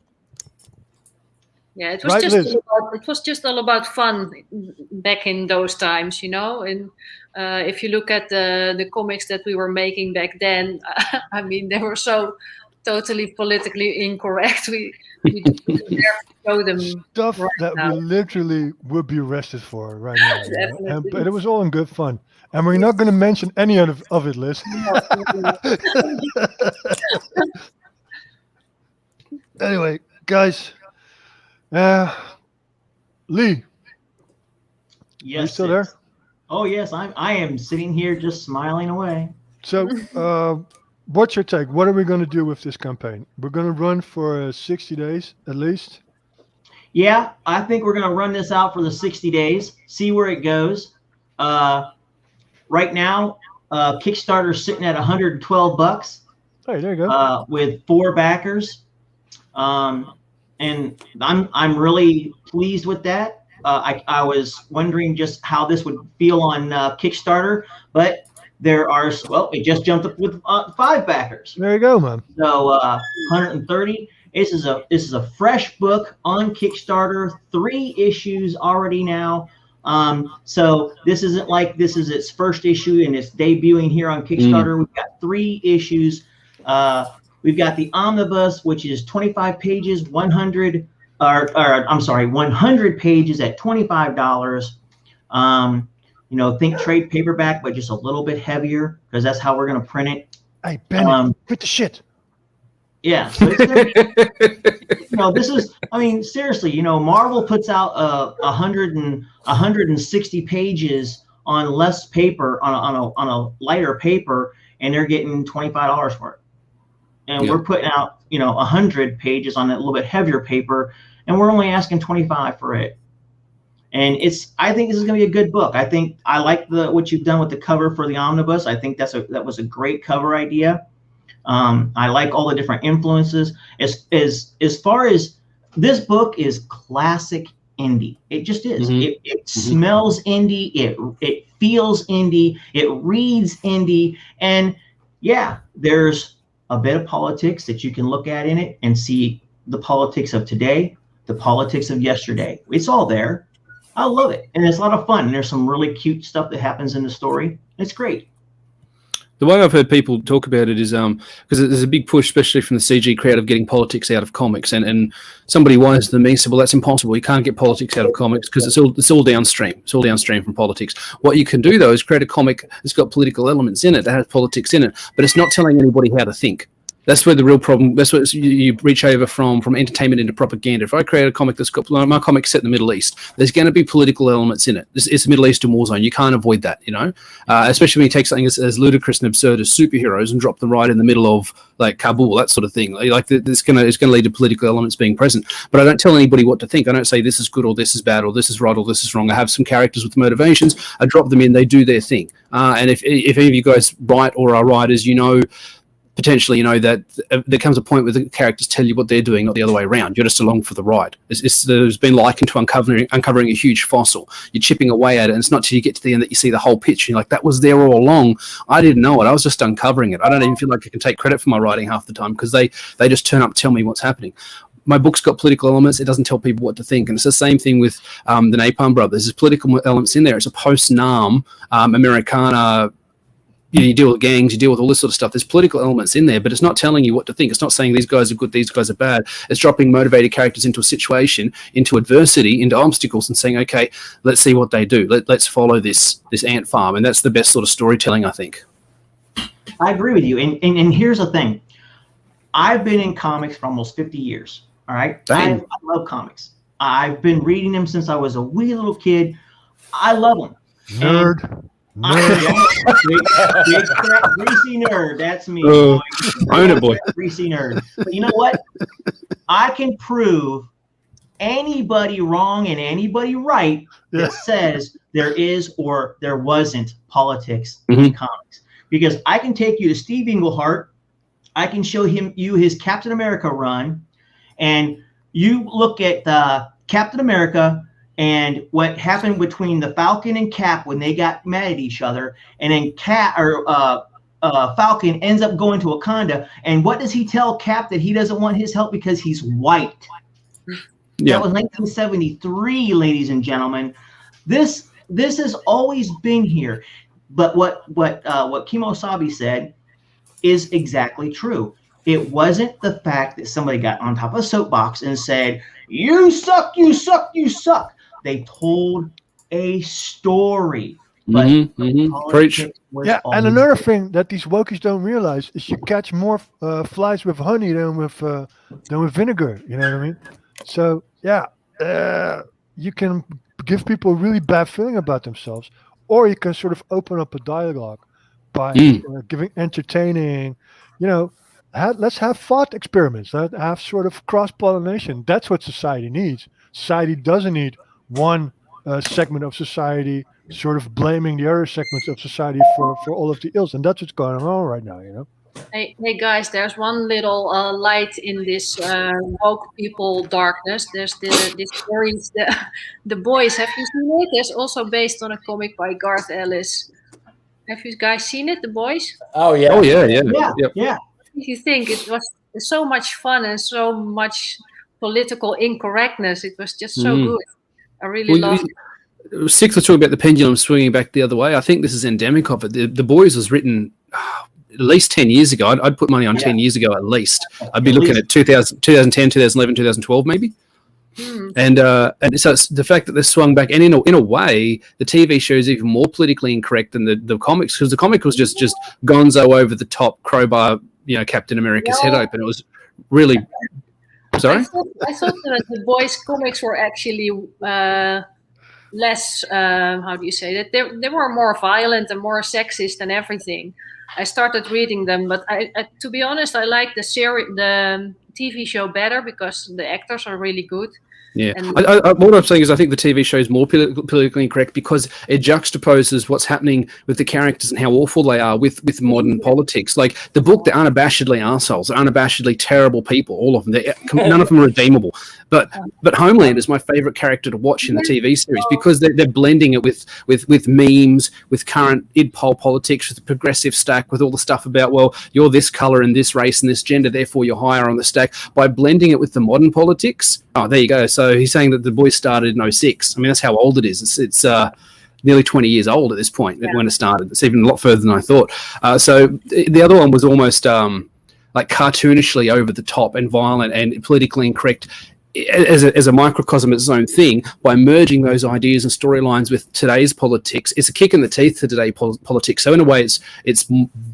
[SPEAKER 4] Yeah, it was
[SPEAKER 2] Right,
[SPEAKER 4] just
[SPEAKER 2] Liz?
[SPEAKER 4] all about fun back in those times, And if you look at the comics that we were making back then, I mean, they were so totally politically incorrect. We didn't dare to show them
[SPEAKER 2] Stuff
[SPEAKER 4] right
[SPEAKER 2] that we
[SPEAKER 4] now.
[SPEAKER 2] literally would be arrested for right now.
[SPEAKER 4] Definitely.
[SPEAKER 2] But it was all in good fun. And we're not going to mention any of it, Liz.
[SPEAKER 4] No.
[SPEAKER 2] Anyway, guys. Lee,
[SPEAKER 1] Yes.
[SPEAKER 2] are you still there?
[SPEAKER 1] Oh yes, I am sitting here just smiling away.
[SPEAKER 2] So, what's your take? What are we going to do with this campaign? We're going to run for 60 days at least.
[SPEAKER 1] Yeah, I think we're going to run this out for the 60 days, see where it goes. Right now, Kickstarter's sitting at $112
[SPEAKER 2] Hey, there you go.
[SPEAKER 1] with 4 backers, and I'm really pleased with that. I was wondering just how this would feel on Kickstarter, but it just jumped up with 5 backers.
[SPEAKER 2] There you go, man.
[SPEAKER 1] So 130. This is a fresh book on Kickstarter, 3 issues already now. So this isn't like this is its first issue and it's debuting here on Kickstarter. We've got 3 issues. We've got the Omnibus, which is 25 pages, 100 pages at $25. Think trade paperback, but just a little bit heavier because that's how we're going to print it.
[SPEAKER 2] Hey, Bennett, quit the shit.
[SPEAKER 1] Yeah. So it's this is, seriously, Marvel puts out 160 pages on less paper, on a lighter paper, and they're getting $25 for it. And we're putting out, 100 pages on a little bit heavier paper, and we're only asking $25 for it. And I think this is going to be a good book. I think I like what you've done with the cover for the Omnibus. I think that was a great cover idea. I like all the different influences. As far as this book is classic indie, it just is. It smells indie. It feels indie. It reads indie. And yeah, there's a bit of politics that you can look at in it and see the politics of today, the politics of yesterday. It's all there. I love it, and it's a lot of fun. And there's some really cute stuff that happens in the story. It's great.
[SPEAKER 3] The way I've heard people talk about it is because there's a big push, especially from the CG crowd, of getting politics out of comics. And somebody wiser than me said, well, that's impossible. You can't get politics out of comics because it's all downstream. It's all downstream from politics. What you can do, though, is create a comic that's got political elements in it, that has politics in it, but it's not telling anybody how to think. That's where the real problem. That's what you reach over from entertainment into propaganda. If I create a comic that's got my comic's set in the Middle East, there's going to be political elements in it. It's a Middle Eastern war zone. You can't avoid that, Especially when you take something as ludicrous and absurd as superheroes and drop them right in the middle of like Kabul, that sort of thing. Like it's going to lead to political elements being present. But I don't tell anybody what to think. I don't say this is good or this is bad or this is right or this is wrong. I have some characters with motivations. I drop them in. They do their thing. And if any of you guys write or are writers, potentially, that there comes a point where the characters tell you what they're doing, not the other way around. You're just along for the ride. There's been likened to uncovering a huge fossil. You're chipping away at it, and it's not till you get to the end that you see the whole picture. You're like, that was there all along. I didn't know it. I was just uncovering it. I don't even feel like I can take credit for my writing half the time because they just turn up and tell me what's happening. My book's got political elements. It doesn't tell people what to think. And it's the same thing with the Napalm Brothers. There's political elements in there. It's a post-Nam Americana. You deal with gangs, you deal with all this sort of stuff. There's political elements in there, but it's not telling you what to think. It's not saying these guys are good, these guys are bad. It's dropping motivated characters into a situation, into adversity, into obstacles, and saying, okay, let's see what they do. Let's follow this ant farm. And that's the best sort of storytelling, I think.
[SPEAKER 1] I agree with you. And here's the thing. I've been in comics for almost 50 years. All right. I love comics. I've been reading them since I was a wee little kid. I love them.
[SPEAKER 2] Nerd.
[SPEAKER 1] Big fat greasy nerd. That's me.
[SPEAKER 3] Own it, boy.
[SPEAKER 1] Greasy nerd. But you know what? I can prove anybody wrong and anybody right that says there is or there wasn't politics in comics. Because I can take you to Steve Englehart. I can show you his Captain America run, and you look at Captain America and what happened between the Falcon and Cap when they got mad at each other, and then Falcon ends up going to Wakanda, and what does he tell Cap? That he doesn't want his help because he's white.
[SPEAKER 3] Yeah.
[SPEAKER 1] That was 1973, ladies and gentlemen. This has always been here. But what Kimosabi said is exactly true. It wasn't the fact that somebody got on top of a soapbox and said, "You suck, you suck, you suck." They told a story. But
[SPEAKER 3] Preach.
[SPEAKER 2] Yeah, and another thing that these wokies don't realize is you catch more flies with honey than with vinegar. You know what I mean? So yeah, you can give people a really bad feeling about themselves, or you can sort of open up a dialogue by giving entertaining. You know, let's have thought experiments. Let's have sort of cross pollination. That's what society needs. Society doesn't need one segment of society sort of blaming the other segments of society for all of the ills, and that's what's going on right now. You know.
[SPEAKER 4] Hey guys, there's one little light in this woke people darkness. There's this series, the Boys. Have you seen it? There's also based on a comic by Garth Ellis. Have you guys seen it, The Boys?
[SPEAKER 5] Oh yeah.
[SPEAKER 3] Oh yeah.
[SPEAKER 1] Yeah.
[SPEAKER 4] If you think it was so much fun and so much political incorrectness, it was just so good. I really loved it.
[SPEAKER 3] Six was talking about the pendulum swinging back the other way. I think this is endemic of it. The Boys was written at least 10 years ago. I'd put money on 10 years ago at least. I'd be looking at 2010, 2011, 2012 maybe. And so it's the fact that they swung back, and in a way, the TV show is even more politically incorrect than the comics, because the comic was just Gonzo over the top, crowbar, Captain America's head open. It was really. Sorry?
[SPEAKER 4] I thought that the Boys comics were actually less. How do you say that? They were more violent and more sexist and everything. I started reading them, but I to be honest, I like the TV show better because the actors are really good.
[SPEAKER 3] Yeah, what I'm saying is I think the TV show is more politically incorrect because it juxtaposes what's happening with the characters and how awful they are with modern politics. Like the book, they're unabashedly assholes, they're unabashedly terrible people, all of them. None of them are redeemable. But Homeland is my favorite character to watch in the TV series because they're blending it with memes, with current id-pol politics, with the progressive stack, with all the stuff about, well, you're this color and this race and this gender, therefore you're higher on the stack. By blending it with the modern politics, oh, there you go. So he's saying that the Boys started in 06. I mean, that's how old it is. It's nearly 20 years old at this point when it started. It's even a lot further than I thought. So the other one was almost like cartoonishly over the top and violent and politically incorrect as a microcosm of its own thing. By merging those ideas and storylines with today's politics, it's a kick in the teeth to today's politics. So in a way, it's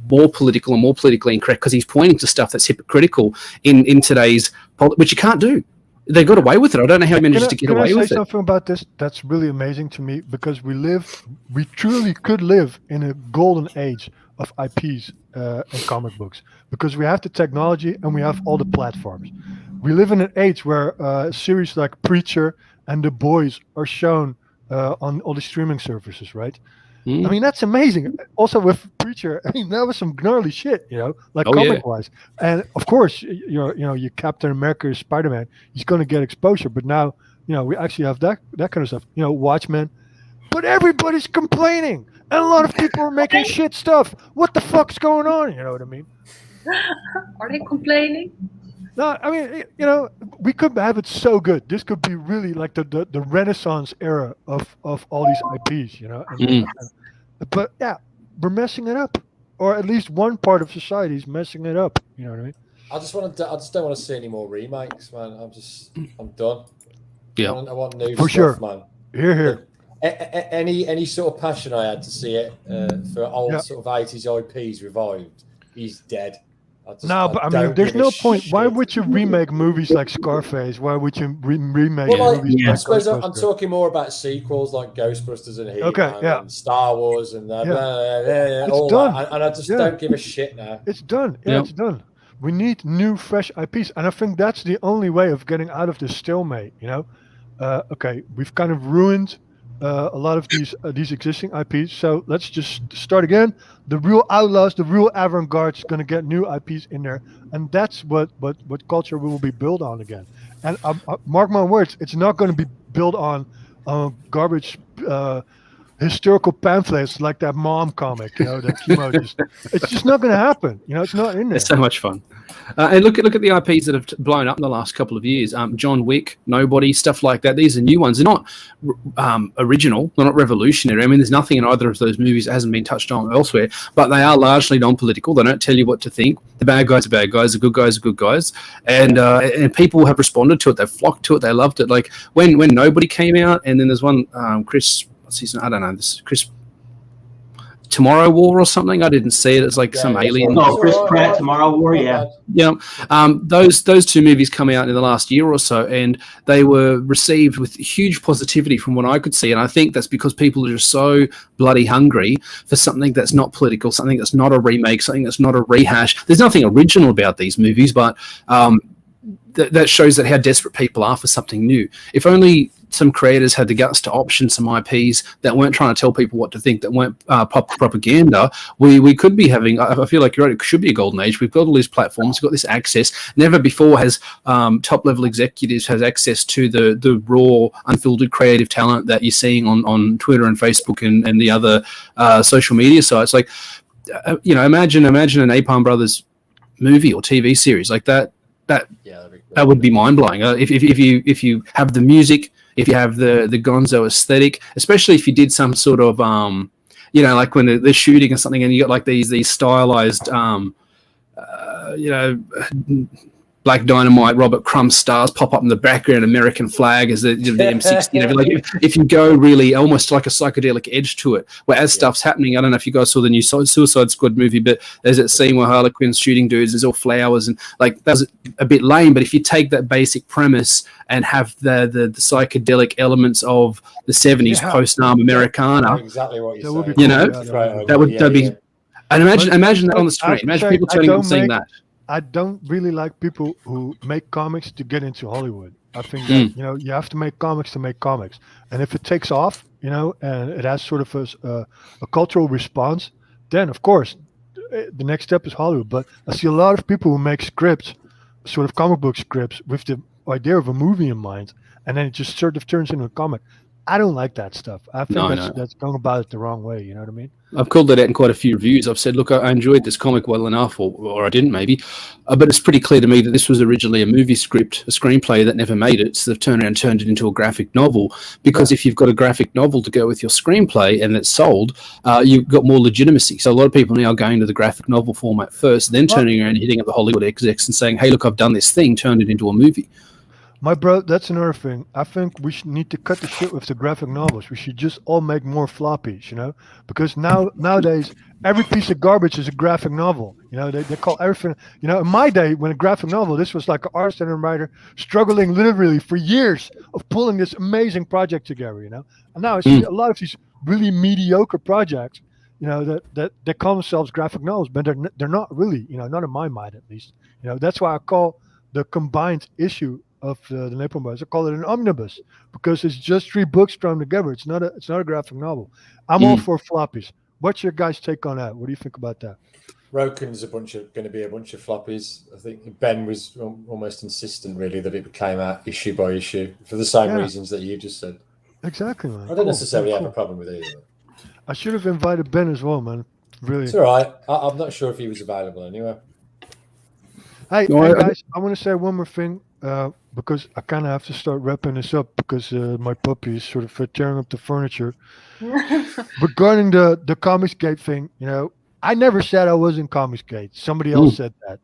[SPEAKER 3] more political and more politically incorrect because he's pointing to stuff that's hypocritical in today's which you can't do. They got away with it. I don't know how he managed to get away with it.
[SPEAKER 2] Can I say something about this? That's really amazing to me because we truly could live in a golden age of IPs and comic books because we have the technology and we have all the platforms. We live in an age where series like Preacher and The Boys are shown on all the streaming services, right? I mean, that's amazing. Also with Preacher, I mean, that was some gnarly shit, like comic-wise. And of course, your Captain America, Spider-Man, he's going to get exposure. But now, we actually have that kind of stuff. Watchmen. But everybody's complaining. And a lot of people are making shit stuff. What the fuck's going on? You know what I mean?
[SPEAKER 4] Are they complaining?
[SPEAKER 2] No, I mean, we could have it so good. This could be really like the Renaissance era of all these IPs, But yeah, we're messing it up, or at least one part of society is messing it up. You know what I mean?
[SPEAKER 5] I just don't want to see any more remakes, man. I'm done.
[SPEAKER 3] Yeah,
[SPEAKER 5] I want new
[SPEAKER 2] for
[SPEAKER 5] stuff,
[SPEAKER 2] sure,
[SPEAKER 5] man.
[SPEAKER 2] Here.
[SPEAKER 5] Any sort of passion I had to see it for old sort of 80s IPs revived, he's dead.
[SPEAKER 2] But I mean, there's no point.
[SPEAKER 5] Shit.
[SPEAKER 2] Why would you remake movies like Scarface? Why would you remake movies
[SPEAKER 5] I
[SPEAKER 2] like
[SPEAKER 5] suppose
[SPEAKER 2] Ghostbusters?
[SPEAKER 5] I'm talking more about sequels like Ghostbusters and He-Man and Star Wars and all that. And I just don't give a shit now.
[SPEAKER 2] It's done. Yeah, it's done. We need new, fresh IPs, and I think that's the only way of getting out of this stalemate. Okay, we've kind of ruined a lot of these existing IPs. So let's just start again. The real outlaws, the real avant-garde is going to get new IPs in there, and that's what culture will be built on again. And mark my words, it's not going to be built on garbage historical pamphlets like that mom comic, that Kimo it's just not going to happen. It's not in there.
[SPEAKER 3] It's so much fun. And look at the IPs that have blown up in the last couple of years. John Wick, Nobody, stuff like that. These are new ones. They're not original. They're not revolutionary. I mean, there's nothing in either of those movies that hasn't been touched on elsewhere, but they are largely non-political. They don't tell you what to think. The bad guys are bad guys. The good guys are good guys. And people have responded to it. They've flocked to it. They loved it. Like when Nobody came out, and then there's one, Chris, what's his name? I don't know. This Chris Tomorrow War or something. I didn't see it. It's like some alien.
[SPEAKER 1] No, Chris Pratt, Tomorrow War. Yeah.
[SPEAKER 3] Those two movies come out in the last year or so, and they were received with huge positivity from what I could see. And I think that's because people are just so bloody hungry for something that's not political, something that's not a remake, something that's not a rehash. There's nothing original about these movies, but that shows that how desperate people are for something new. If only some creators had the guts to option some IPs that weren't trying to tell people what to think, that weren't propaganda, we could be having, I feel like you're right, it should be a golden age. We've got all these platforms, we've got this access. Never before has top-level executives has access to the raw, unfiltered creative talent that you're seeing on Twitter and Facebook and the other social media sites. Like, imagine an Napalm Brothers movie or TV series like that. That would be mind-blowing. If you have the music, if you have the gonzo aesthetic, especially if you did some sort of like when they're shooting or something, and you got like these stylized Black Dynamite, Robert Crumb stars pop up in the background, American flag as the M60. Like if you go really almost like a psychedelic edge to it, where as stuff's happening, I don't know if you guys saw the new Suicide Squad movie, but there's that scene where Harley Quinn's shooting dudes, there's all flowers, and like that was a bit lame. But if you take that basic premise and have the psychedelic elements of the 70s post-arm Americana,
[SPEAKER 5] exactly what
[SPEAKER 2] that would be
[SPEAKER 5] saying.
[SPEAKER 3] That'd be. And imagine that on the screen. Imagine people turning on seeing that.
[SPEAKER 2] I don't really like people who make comics to get into Hollywood. I think that, you have to make comics to make comics. And if it takes off, and it has sort of a cultural response, then of course the next step is Hollywood. But I see a lot of people who make scripts, sort of comic book scripts, with the idea of a movie in mind, and then it just sort of turns into a comic. I don't like that stuff. I think that's going about it the wrong way. You know what I mean?
[SPEAKER 3] I've called that out in quite a few reviews. I've said, look, I enjoyed this comic well enough, or I didn't maybe, but it's pretty clear to me that this was originally a movie script, a screenplay that never made it. So they've turned it into a graphic novel, because if you've got a graphic novel to go with your screenplay and it's sold, you've got more legitimacy. So a lot of people now are going to the graphic novel format first, then turning around and hitting up the Hollywood execs and saying, hey, look, I've done this thing, turned it into a movie.
[SPEAKER 2] My bro, that's another thing. I think we need to cut the shit with the graphic novels. We should just all make more floppies, because nowadays every piece of garbage is a graphic novel. They call everything. In my day, when a graphic novel, this was like an artist and a writer struggling literally for years of pulling this amazing project together. And now I see a lot of these really mediocre projects, that they call themselves graphic novels, but they're not really. Not in my mind at least. That's why I call the combined issue of the Napalm Brothers, I call it an omnibus, because it's just 3 books thrown together. It's not a graphic novel. I'm all for floppies. What's your guys' take on that? What do you think about that?
[SPEAKER 5] Roken's going to be a bunch of floppies. I think Ben was almost insistent, really, that it came out issue by issue for the same reasons that you just said.
[SPEAKER 2] Exactly, man.
[SPEAKER 5] I don't necessarily have a problem with either.
[SPEAKER 2] I should have invited Ben as well, man. Really.
[SPEAKER 5] It's all right. I'm not sure if he was available anyway.
[SPEAKER 2] Hey guys, I want to say one more thing. Because I kind of have to start wrapping this up, because my puppy is sort of tearing up the furniture. Regarding the Comicsgate thing, I never said I was in Comicsgate. Somebody else said that,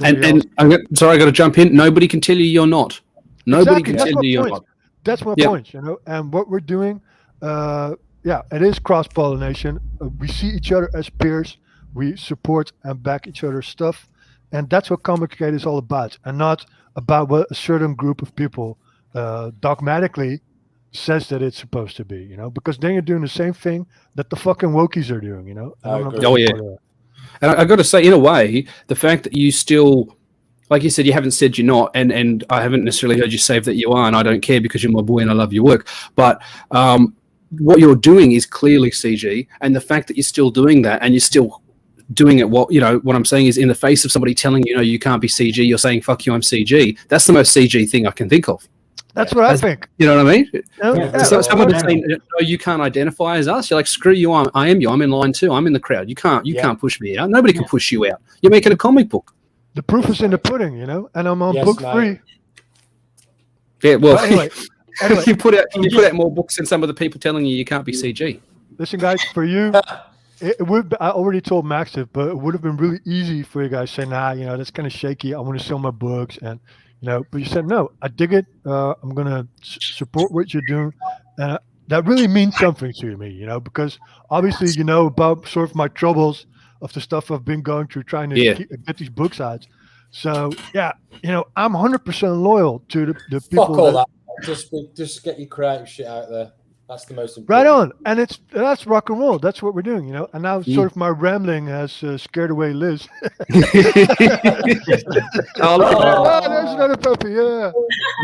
[SPEAKER 3] And I got to jump in. Nobody can tell you you're not. Nobody can tell you you're not.
[SPEAKER 2] That's my point, And what we're doing, it is cross-pollination. We see each other as peers. We support and back each other's stuff. And that's what Comicsgate is all about, and not about what a certain group of people dogmatically says that it's supposed to be, because then you're doing the same thing that the fucking wokies are doing,
[SPEAKER 3] And I got to say, in a way, the fact that you still, like you said, you haven't said you're not, and I haven't necessarily heard you say that you are, and I don't care because you're my boy and I love your work, but what you're doing is clearly CG, and the fact that you're still doing that and you're still doing it, what I'm saying is, in the face of somebody telling you, you can't be CG, you're saying, fuck you, I'm CG. That's the most CG thing I can think of.
[SPEAKER 2] That's what I think.
[SPEAKER 3] You know what I mean?
[SPEAKER 1] Yeah.
[SPEAKER 3] So someone
[SPEAKER 1] Yeah.
[SPEAKER 3] is saying, "No, you can't identify as us." You're like, "Screw you! I am you. I'm in line too. I'm in the crowd. You can't push me out. Nobody can push you out. You're making a comic book."
[SPEAKER 2] The proof is in the pudding, you know, and I'm on book
[SPEAKER 5] mate.
[SPEAKER 2] 3.
[SPEAKER 3] Yeah. Well,
[SPEAKER 2] But anyway,
[SPEAKER 3] you put out more books than some of the people telling you can't be CG.
[SPEAKER 2] listen, guys, for you, it would. I already told Max it, but it would have been really easy for you guys to say, "Nah, you know, that's kind of shaky. I want to sell my books," and you know, but you said, "No, I dig it. I'm gonna support what you're doing," and that really means something to me, you know, because obviously, you know, about sort of my troubles of the stuff I've been going through trying to get these books out. So yeah, you know, I'm 100% loyal to the people.
[SPEAKER 5] Fuck all that. Just get your creative shit out there. That's the most important.
[SPEAKER 2] Right on, and that's rock and roll. That's what we're doing, you know. And now, sort of, my rambling has scared away Liz.
[SPEAKER 3] Oh,
[SPEAKER 2] there's another puppy. Yeah,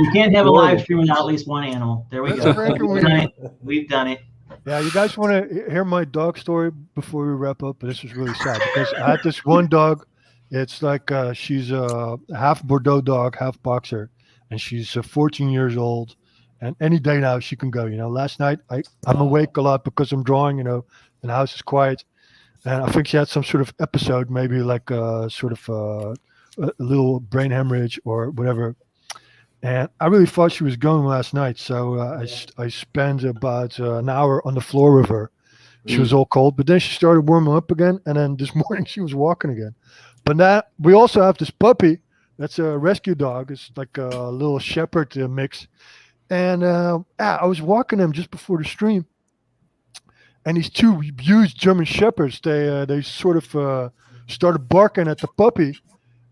[SPEAKER 1] You can't have a live stream without at least one animal. There we
[SPEAKER 2] That's
[SPEAKER 1] go.
[SPEAKER 2] freaking
[SPEAKER 1] We've done it. We've done it.
[SPEAKER 2] yeah. You guys want to hear my dog story before we wrap up? But this is really sad because I had this one dog. It's like she's a half Bordeaux dog, half boxer, and she's 14 years old. And any day now she can go. You know, last night I'm awake a lot because I'm drawing. You know, and the house is quiet. And I think she had some sort of episode, maybe like a little brain hemorrhage or whatever. And I really thought she was going last night. So I spent about an hour on the floor with her. She was all cold, but then she started warming up again. And then this morning she was walking again. But now we also have this puppy. That's a rescue dog. It's like a little shepherd mix. And I was walking him just before the stream. And these two huge German shepherds, they sort of started barking at the puppy.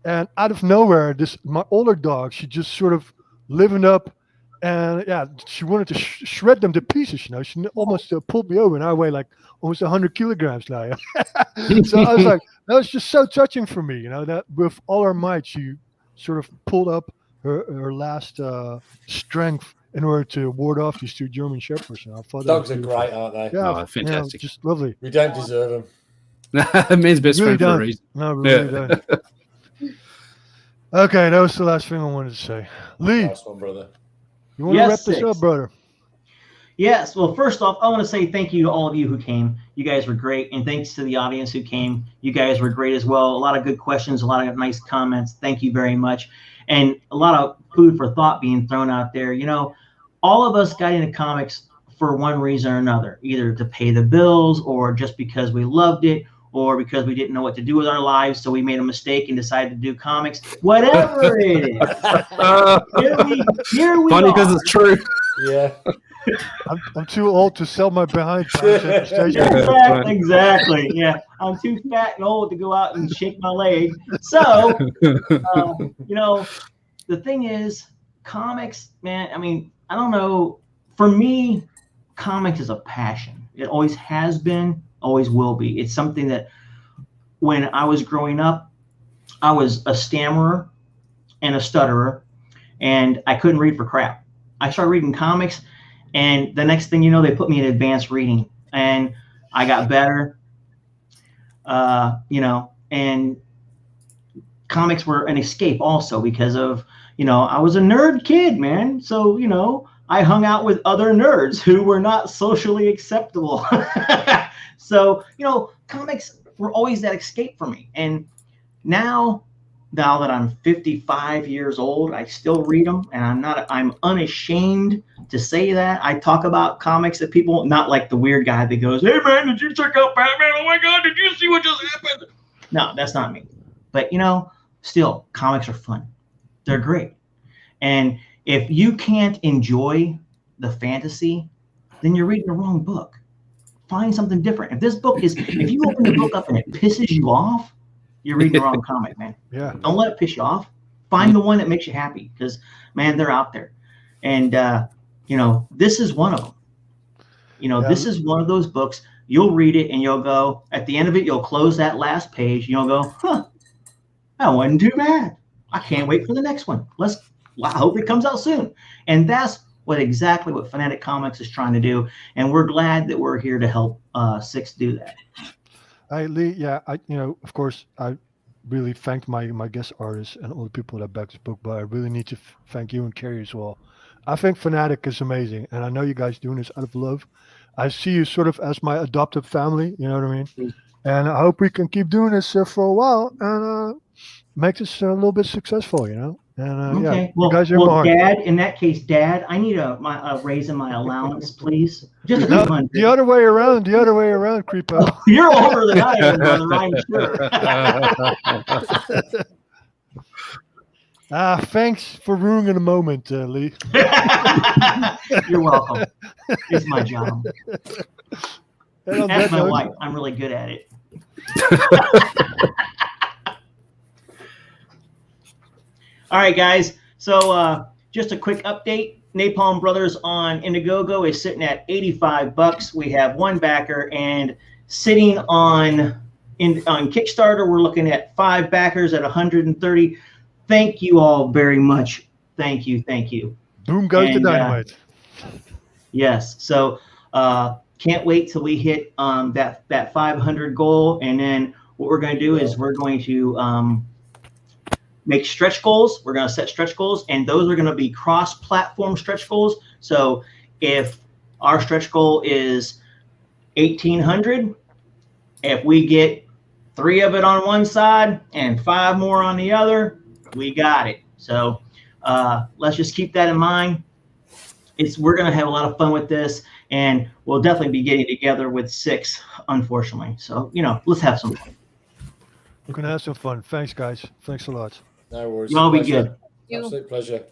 [SPEAKER 2] And out of nowhere, my older dog, she just sort of livened up. And she wanted to shred them to pieces, you know. She almost pulled me over, and I weigh like almost 100 kilograms now. So I was like, that was just so touching for me, you know, that with all her might, she sort of pulled up her last strength in order to ward off these two German shepherds. And I thought
[SPEAKER 5] Dogs are great, aren't they?
[SPEAKER 2] Yeah,
[SPEAKER 3] fantastic.
[SPEAKER 2] just lovely.
[SPEAKER 5] We don't deserve them.
[SPEAKER 3] Man's best
[SPEAKER 2] Really
[SPEAKER 3] friend for a
[SPEAKER 2] don't.
[SPEAKER 3] reason.
[SPEAKER 2] No, we really don't. Okay, that was the last thing I wanted to say. Lee,
[SPEAKER 5] Nice one, brother.
[SPEAKER 2] you want to wrap this up, brother?
[SPEAKER 1] Yes. Well, first off, I want to say thank you to all of you who came. You guys were great. And thanks to the audience who came. You guys were great as well. A lot of good questions, a lot of nice comments. Thank you very much. And a lot of food for thought being thrown out there. You know, all of us got into comics for one reason or another, either to pay the bills or just because we loved it or because we didn't know what to do with our lives. So we made a mistake and decided to do comics, whatever it is. Here we
[SPEAKER 3] Funny
[SPEAKER 1] are.
[SPEAKER 3] because it's true.
[SPEAKER 5] Yeah.
[SPEAKER 2] I'm too old to sell my behind parts at the station.
[SPEAKER 1] Exactly. Yeah. I'm too fat and old to go out and shake my leg. So, you know, the thing is, comics, man, I mean, I don't know. For me, comics is a passion. It always has been, always will be. It's something that when I was growing up, I was a stammerer and a stutterer, and I couldn't read for crap. I started reading comics, and the next thing you know, they put me in advanced reading, and I got better, you know, and comics were an escape also because of, you know, I was a nerd kid, man. So, you know, I hung out with other nerds who were not socially acceptable. So, you know, comics were always that escape for me. And now that I'm 55 years old, I still read them, and I'm unashamed to say that. I talk about comics that people, not like the weird guy that goes, "Hey man, did you check out Batman? Oh my God, did you see what just happened?" No, that's not me. But you know, still, comics are fun. They're great. And if you can't enjoy the fantasy, then you're reading the wrong book. Find something different. If you open the book up and it pisses you off, you're reading the wrong comic, man.
[SPEAKER 2] Yeah.
[SPEAKER 1] Don't let it piss you off. Find the one that makes you happy, because, man, they're out there. And, you know, this is one of them. You know, this is one of those books. You'll read it and you'll go, at the end of it, you'll close that last page. And you'll go, huh, that wasn't too bad. I can't wait for the next one. I hope it comes out soon. And that's exactly what Fanatic Comics is trying to do. And we're glad that we're here to help Six do that.
[SPEAKER 2] Lee, yeah, you know, of course, really thanked my guest artists and all the people that backed this book, but I really need to thank you and Carrie as well. I think Fanatic is amazing, and I know you guys doing this out of love. I see you sort of as my adopted family, you know what I mean? And I hope we can keep doing this for a while and make this a little bit successful, you know? And yeah,
[SPEAKER 1] Okay.
[SPEAKER 2] you guys are
[SPEAKER 1] Well,
[SPEAKER 2] my heart.
[SPEAKER 1] Dad, in that case, Dad, I need a raise in my allowance, please. Just a few
[SPEAKER 2] No,
[SPEAKER 1] hundred.
[SPEAKER 2] the other way around, Creepo.
[SPEAKER 1] You're older than I am, brother, I'm sure.
[SPEAKER 2] Thanks for ruining the moment, Lee.
[SPEAKER 1] You're welcome. It's my job.
[SPEAKER 2] And on
[SPEAKER 1] Ask
[SPEAKER 2] that
[SPEAKER 1] my
[SPEAKER 2] note,
[SPEAKER 1] wife. I'm really good at it. All right, guys. So just a quick update. Napalm Brothers on Indiegogo is sitting at $85. We have one backer, and sitting on Kickstarter, we're looking at 5 backers at $130. Thank you all very much. Thank you.
[SPEAKER 2] boom goes the dynamite.
[SPEAKER 1] Yes. So can't wait till we hit that 500 goal, and then what we're going to do is we're going to make stretch goals. We're going to set stretch goals, and those are going to be cross-platform stretch goals. So if our stretch goal is 1,800, if we get 3 of it on one side and 5 more on the other, we got it. So let's just keep that in mind. We're going to have a lot of fun with this, and we'll definitely be getting together with 6, unfortunately. So, let's have some fun.
[SPEAKER 2] We're going to have some fun. Thanks, guys. Thanks a lot.
[SPEAKER 5] No worries.
[SPEAKER 1] Well, be
[SPEAKER 5] Pleasure.
[SPEAKER 1] good.
[SPEAKER 5] Absolute pleasure.